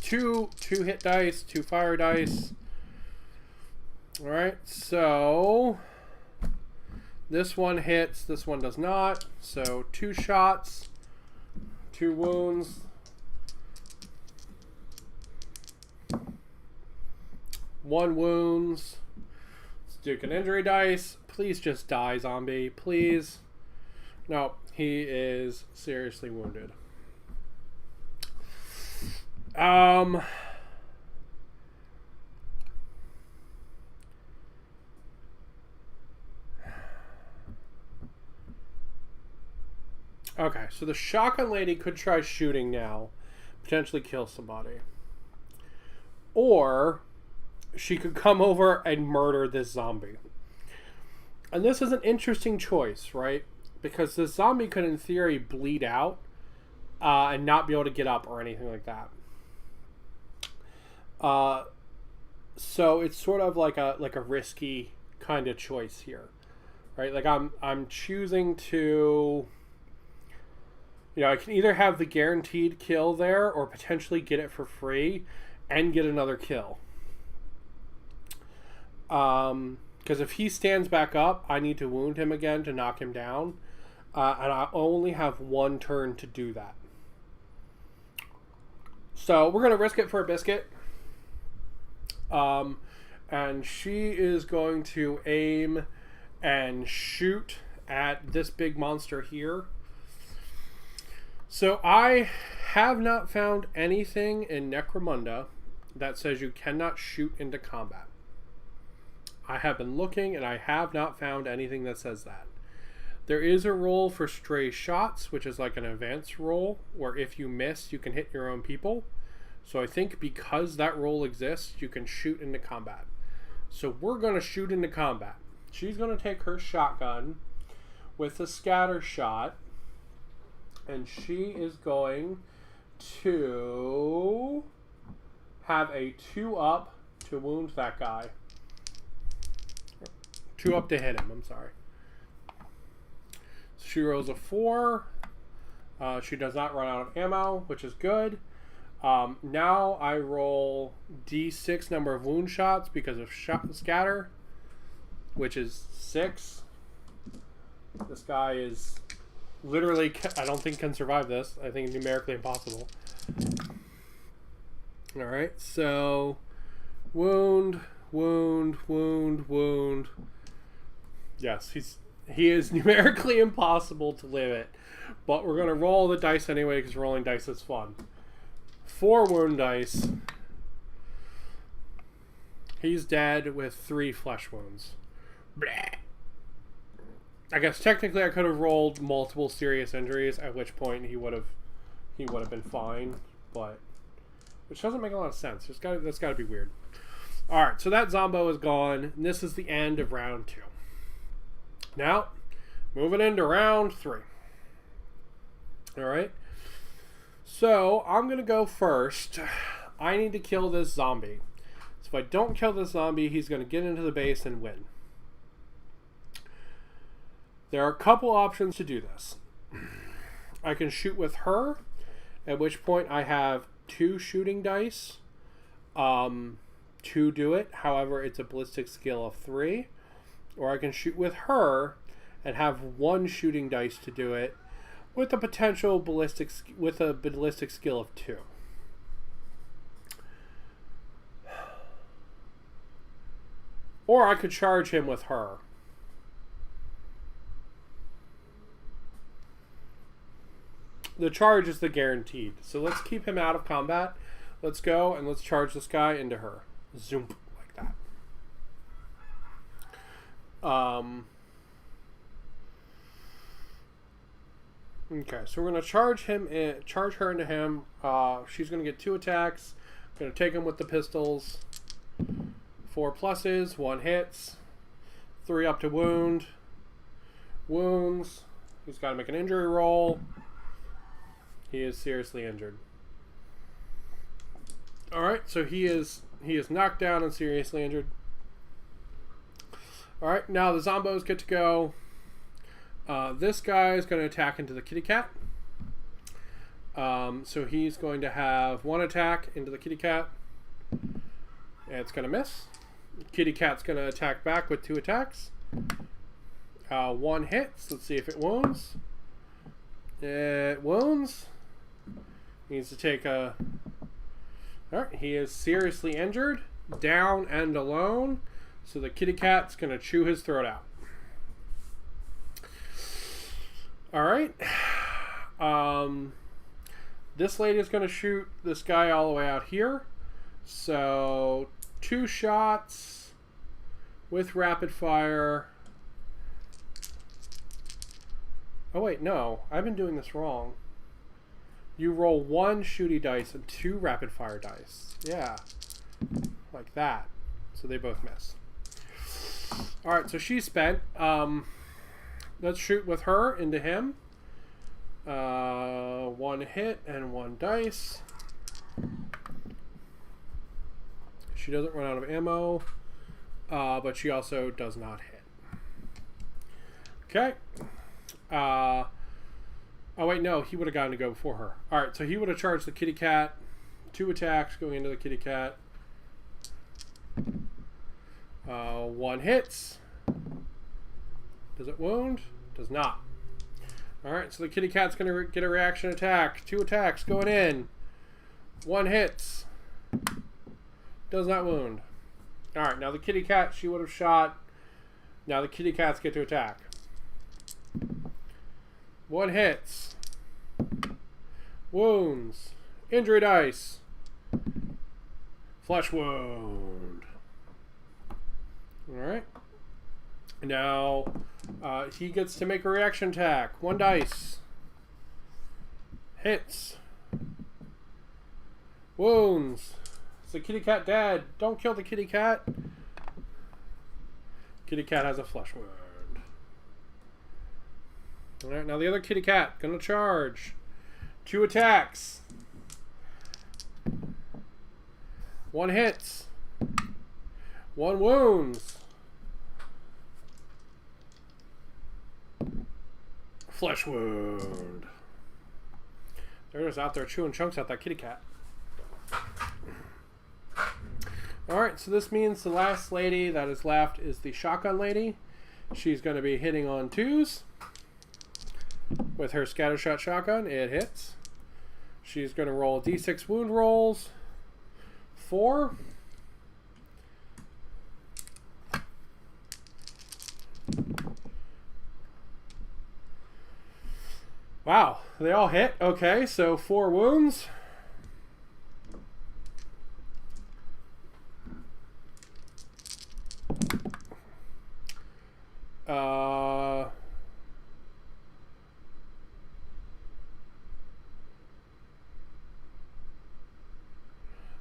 [SPEAKER 1] 2 hit dice, 2 fire dice. Alright, so... This one hits, this one does not. So 2 shots, 2 wounds. One wounds. Let's do an injury dice. Please just die, zombie. Please. No, he is seriously wounded. Okay, so the shotgun lady could try shooting now, potentially kill somebody. Or she could come over and murder this zombie. And this is an interesting choice, right? Because this zombie could, in theory, bleed out and not be able to get up or anything like that. So it's sort of like a risky kind of choice here, right? Like I'm choosing to... I can either have the guaranteed kill there or potentially get it for free and get another kill. Because if he stands back up, I need to wound him again to knock him down. And I only have 1 turn to do that. So we're going to risk it for a biscuit. And she is going to aim and shoot at this big monster here. So I have not found anything in Necromunda that says you cannot shoot into combat. I have been looking and I have not found anything that says that. There is a roll for stray shots, which is like an advanced roll, where if you miss, you can hit your own people. So I think because that roll exists, you can shoot into combat. So we're going to shoot into combat. She's going to take her shotgun with a scatter shot. And she is going to have a 2 up to wound that guy. 2 up to hit him, I'm sorry. So she rolls a 4. She does not run out of ammo, which is good. Now I roll D6 number of wound shots because of scatter, which is 6. This guy is... Literally, I don't think can survive this. I think numerically impossible. Alright, so... Wound, wound, wound, wound. Yes, he is numerically impossible to live it. But we're going to roll the dice anyway, because rolling dice is fun. 4 wound dice. He's dead with 3 flesh wounds. Bleh. I guess technically I could have rolled multiple serious injuries, at which point he would have been fine, but which doesn't make a lot of sense. That's got to be weird. All right, so that Zombo is gone, and this is the end of round 2. Now, moving into round 3. All right. So I'm gonna go first. I need to kill this zombie. So if I don't kill this zombie, he's gonna get into the base and win. There are a couple options to do this. I can shoot with her, at which point I have 2 shooting dice to do it. However, it's a ballistic skill of 3. Or I can shoot with her and have 1 shooting dice to do it with a potential ballistic skill of 2. Or I could charge him with her. The charge is the guaranteed. So let's keep him out of combat. Let's go and let's charge this guy into her. Zoom, like that. Okay, so we're gonna charge her into him. She's gonna get 2 attacks. Gonna take him with the pistols. 4 pluses, 1 hits, 3 up to wound. Wounds. He's got to make an injury roll. He is seriously injured. All right, so he is knocked down and seriously injured. All right, now the zombos get to go. This guy is going to attack into the kitty cat. So he's going to have 1 attack into the kitty cat. And it's going to miss. Kitty cat's going to attack back with 2 attacks. 1 hits. Let's see if it wounds. It wounds. He needs to take a... Alright, he is seriously injured. Down and alone. So the kitty cat's going to chew his throat out. Alright. This lady is going to shoot this guy all the way out here. So 2 shots with rapid fire. Oh wait, no. I've been doing this wrong. You roll 1 shooty dice and 2 rapid fire dice. Yeah. Like that. So they both miss. Alright, so she's spent. Let's shoot with her into him. 1 hit and 1 dice. She doesn't run out of ammo, but she also does not hit. Okay. Oh wait, no, he would have gotten to go before her. Alright, so he would have charged the kitty cat. 2 attacks going into the kitty cat. 1 hits. Does it wound? Does not. Alright, so the kitty cat's going to get a reaction attack. 2 attacks going in. 1 hits. Does not wound. Alright, now the kitty cat, she would have shot. Now the kitty cats get to attack. 1 hits. Wounds. Injury dice. Flesh wound. Alright. Now, he gets to make a reaction attack. 1 dice. Hits. Wounds. Is the kitty cat dead? Don't kill the kitty cat. Kitty cat has a flesh wound. Alright, now the other kitty cat. Gonna charge. 2 attacks. 1 hits. 1 wounds. Flesh wound. They're just out there chewing chunks out that kitty cat. Alright, so this means the last lady that is left is the shotgun lady. She's going to be hitting on 2s. With her scattershot shotgun, it hits. She's going to roll d6 wound rolls. 4. Wow, they all hit. Okay, so 4 wounds.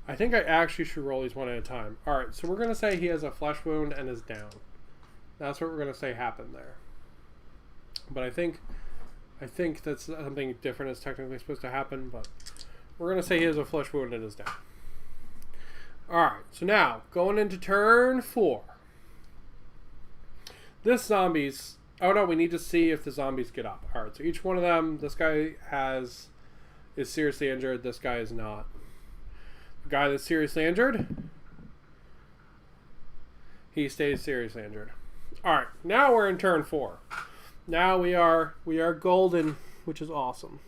[SPEAKER 1] I think I actually should roll these one at a time. Alright, so we're going to say he has a flesh wound and is down. That's what we're going to say happened there. But I think that's something different is technically supposed to happen, but we're going to say he has a flesh wound and is down. Alright, so now, going into turn 4. This zombies... Oh no, we need to see if the zombies get up. Alright, so each one of them, this guy is seriously injured, this guy is not. A guy that's seriously injured. He stays seriously injured. Alright, now we're in turn 4. Now we are golden, which is awesome.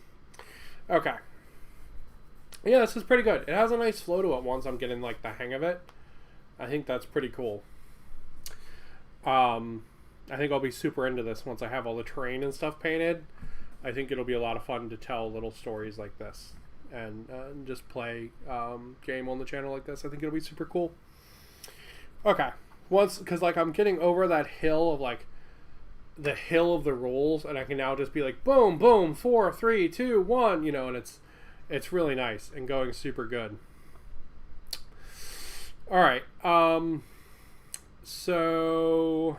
[SPEAKER 1] Okay. Yeah, this is pretty good. It has a nice flow to it once I'm getting like the hang of it. I think that's pretty cool. I think I'll be super into this once I have all the terrain and stuff painted. I think it'll be a lot of fun to tell little stories like this and just play game on the channel like this. I think it'll be super cool. Okay, because like I'm getting over that hill of like the hill of the rules, and I can now just be like boom, boom, 4, 3, 2, 1, you know, and it's really nice and going super good. All right, so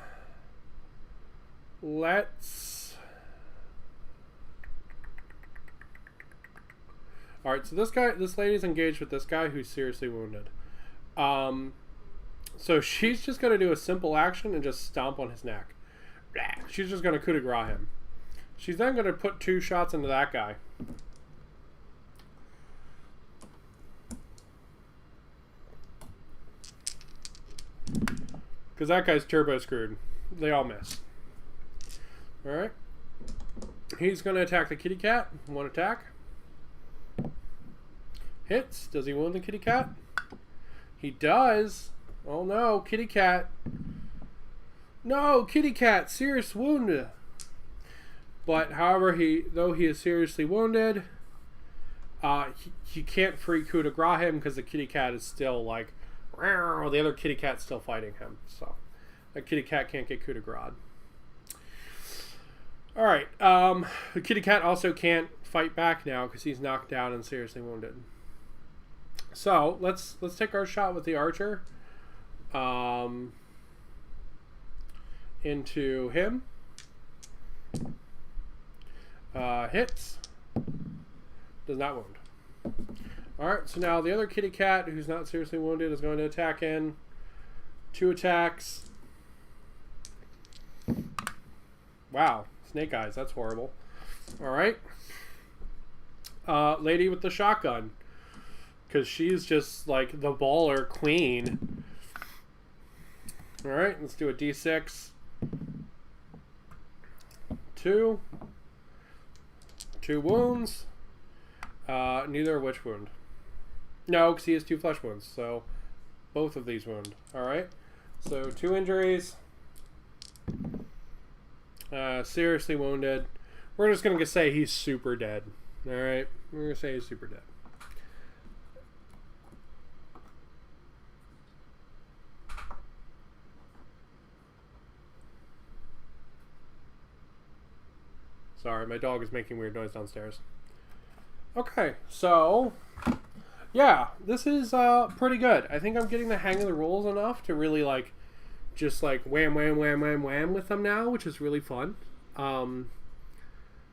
[SPEAKER 1] let's. All right, so this lady's engaged with this guy who's seriously wounded. So she's just gonna do a simple action and just stomp on his neck. She's just gonna coup de gras him. She's then gonna put 2 shots into that guy. Because that guy's turbo screwed. They all miss. Alright. He's going to attack the kitty cat. 1 attack. Hits. Does he wound the kitty cat? He does. Oh no, kitty cat. No, kitty cat. Serious wound. But however, though he is seriously wounded, he can't free coup de gras him because the kitty cat is still like, the other kitty cat's still fighting him. So that kitty cat can't get coup de gras. Alright, the kitty cat also can't fight back now because he's knocked down and seriously wounded. So let's take our shot with the archer into him. Hits. Does not wound. Alright, so now the other kitty cat who's not seriously wounded is going to attack in. 2 attacks. Wow, snake eyes, that's horrible. Alright. Lady with the shotgun. Because she's just like the baller queen. Alright, let's do a d6. 2. 2 wounds. Neither of which wound. No, because he has 2 flesh wounds, so both of these wound. Alright, so 2 injuries. Seriously wounded. We're just going to say he's super dead. Alright, we're going to say he's super dead. Sorry, my dog is making weird noise downstairs. Okay, so yeah, this is pretty good. I think I'm getting the hang of the rules enough to really like just like wham wham wham wham wham with them now, which is really fun. The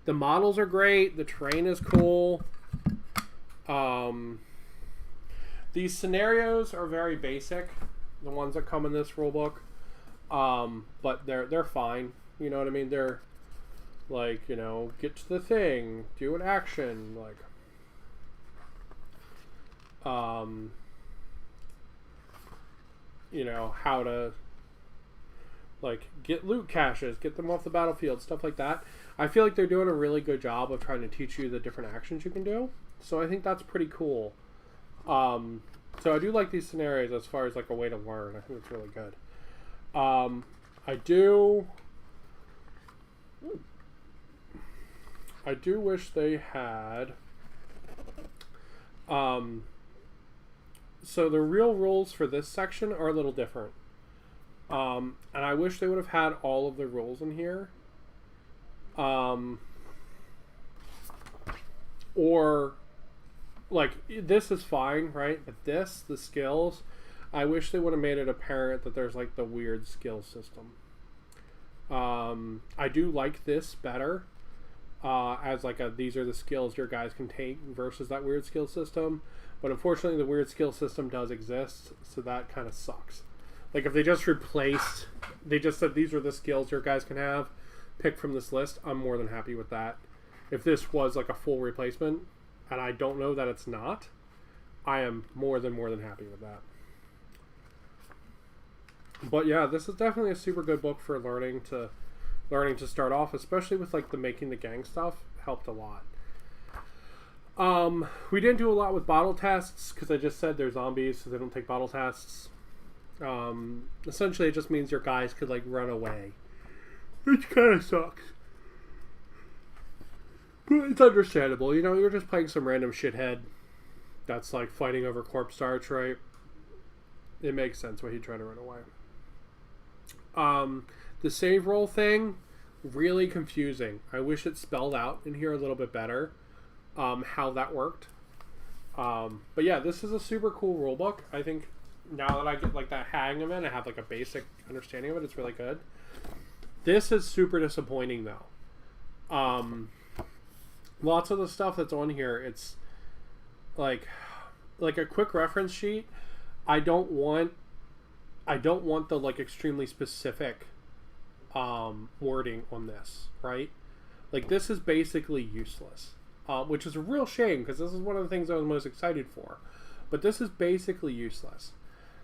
[SPEAKER 1] models are great, the terrain is cool. These scenarios are very basic, the ones that come in this rulebook. But they're fine. You know what I mean? They're like, you know, get to the thing, do an action, like you know, how to like get loot caches, get them off the battlefield, stuff like that. I feel like they're doing a really good job of trying to teach you the different actions you can do. So I think that's pretty cool. So I do like these scenarios as far as like a way to learn. I think it's really good. I do wish they had so the real rules for this section are a little different. And I wish they would have had all of the rules in here. Or like this is fine, right? But the skills, I wish they would have made it apparent that there's like the weird skill system. I do like this better. As like these are the skills your guys can take versus that weird skill system. But unfortunately the weird skill system does exist, so that kind of sucks. Like if they just said these are the skills your guys can have, pick from this list, I'm more than happy with that. If this was like a full replacement, and I don't know that it's not, I am more than happy with that. But yeah, this is definitely a super good book for learning to start off, especially with like the making the gang stuff. Helped a lot. We didn't do a lot with bottle tests because I just said they're zombies, so they don't take bottle tests. Essentially, it just means your guys could like run away, which kind of sucks. But it's understandable, you know. You're just playing some random shithead that's like fighting over corpse starch, right? It makes sense why he'd try to run away. The save roll thing, really confusing. I wish it spelled out in here a little bit better. How that worked. But yeah, this is a super cool rulebook. I think now that I get like that hang of it, I have like a basic understanding of it. It's really good. This is super disappointing though. Lots of the stuff that's on here, it's like a quick reference sheet. I don't want the like extremely specific wording on this, right? Like this is basically useless. Which is a real shame because this is one of the things I was most excited for. But this is basically useless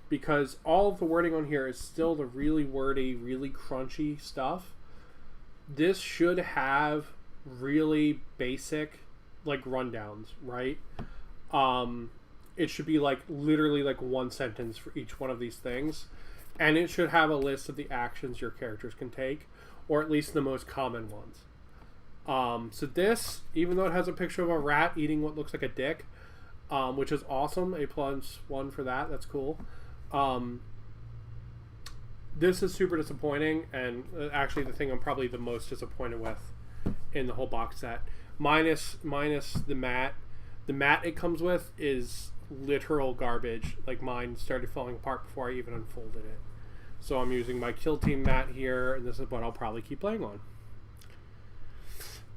[SPEAKER 1] because all of the wording on here is still the really wordy, really crunchy stuff. This should have really basic like rundowns, right? It should be like literally like one sentence for each one of these things, and it should have a list of the actions your characters can take, or at least the most common ones. So this, even though it has a picture of a rat eating what looks like a dick, which is awesome, A+1 for that, that's cool. This is super disappointing, and actually the thing I'm probably the most disappointed with in the whole box set. Minus the mat. The mat it comes with is literal garbage. Like mine started falling apart before I even unfolded it. So I'm using my Kill Team mat here, and this is what I'll probably keep playing on.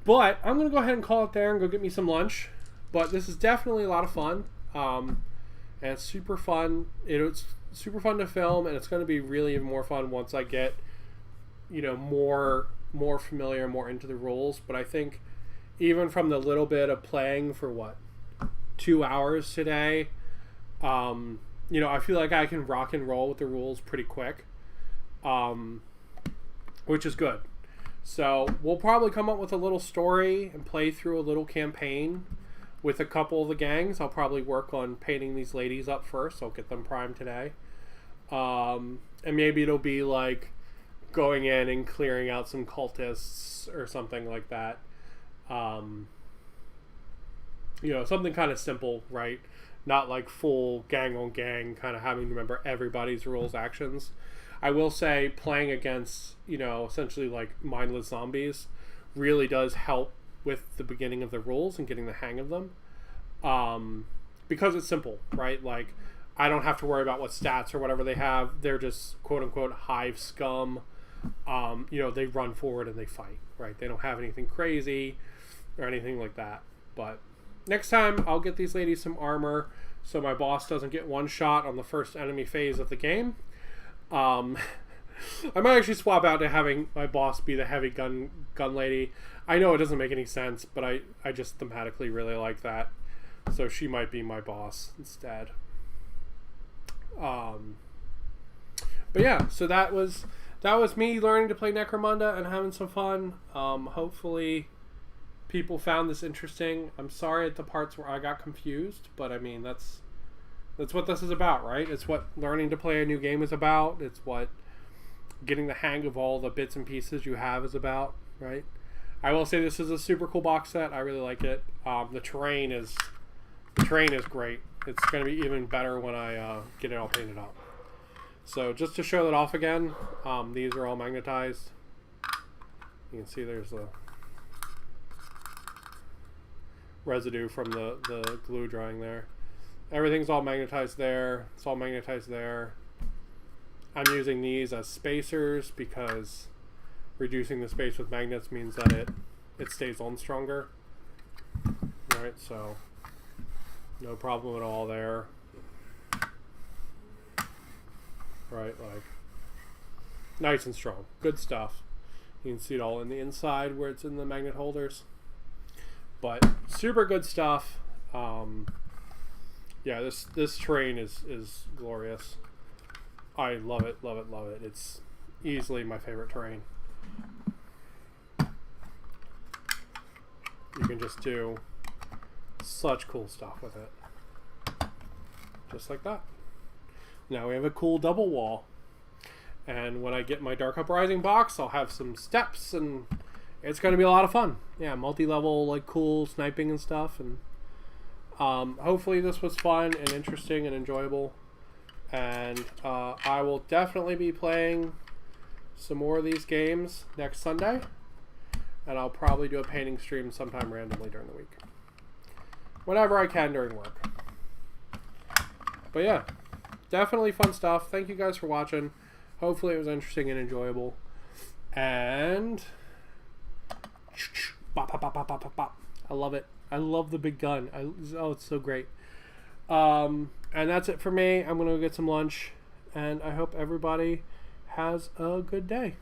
[SPEAKER 1] But I'm going to go ahead and call it there and go get me some lunch. But this is definitely a lot of fun. And it's super fun. It's super fun to film, and it's going to be really even more fun once I get, you know, more familiar, more into the rules. But I think even from the little bit of playing for 2 hours today, you know, I feel like I can rock and roll with the rules pretty quick, which is good. So we'll probably come up with a little story and play through a little campaign with a couple of the gangs. I'll probably work on painting these ladies up first. I'll get them primed today. And maybe it'll be like going in and clearing out some cultists or something like that. You know, something kind of simple, right? Not like full gang on gang, kind of having to remember everybody's rules, actions. I will say playing against, you know, essentially like mindless zombies really does help with the beginning of the rules and getting the hang of them. Because it's simple, right? Like, I don't have to worry about what stats or whatever they have. They're just quote-unquote hive scum. You know, they run forward and they fight, right? They don't have anything crazy or anything like that. But next time, I'll get these ladies some armor so my boss doesn't get one shot on the first enemy phase of the game. I might actually swap out to having my boss be the heavy gun lady. I know it doesn't make any sense, but I just thematically really like that. So she might be my boss instead. But yeah, so that was me learning to play Necromunda and having some fun. Hopefully people found this interesting. I'm sorry at the parts where I got confused, but I mean, that's what this is about, right? It's what learning to play a new game is about. It's what getting the hang of all the bits and pieces you have is about, right? I will say this is a super cool box set. I really like it. The terrain is great. It's going to be even better when I get it all painted up. So just to show that off again, these are all magnetized. You can see there's a residue from the glue drying there. Everything's all magnetized there. It's all magnetized there. I'm using these as spacers because reducing the space with magnets means that it stays on stronger. Alright, so no problem at all there. Right, like nice and strong. Good stuff. You can see it all in the inside where it's in the magnet holders. But super good stuff. Yeah, this terrain is glorious. I love it, love it, love it. It's easily my favorite terrain. You can just do such cool stuff with it. Just like that. Now we have a cool double wall. And when I get my Dark Uprising box, I'll have some steps, and it's going to be a lot of fun. Yeah, multi-level, like, cool sniping and stuff. And hopefully this was fun and interesting and enjoyable. And I will definitely be playing some more of these games next Sunday. And I'll probably do a painting stream sometime randomly during the week. Whenever I can during work. But yeah, definitely fun stuff. Thank you guys for watching. Hopefully it was interesting and enjoyable. And I love it. I love the big gun. Oh, it's so great. And that's it for me. I'm going to go get some lunch. And I hope everybody has a good day.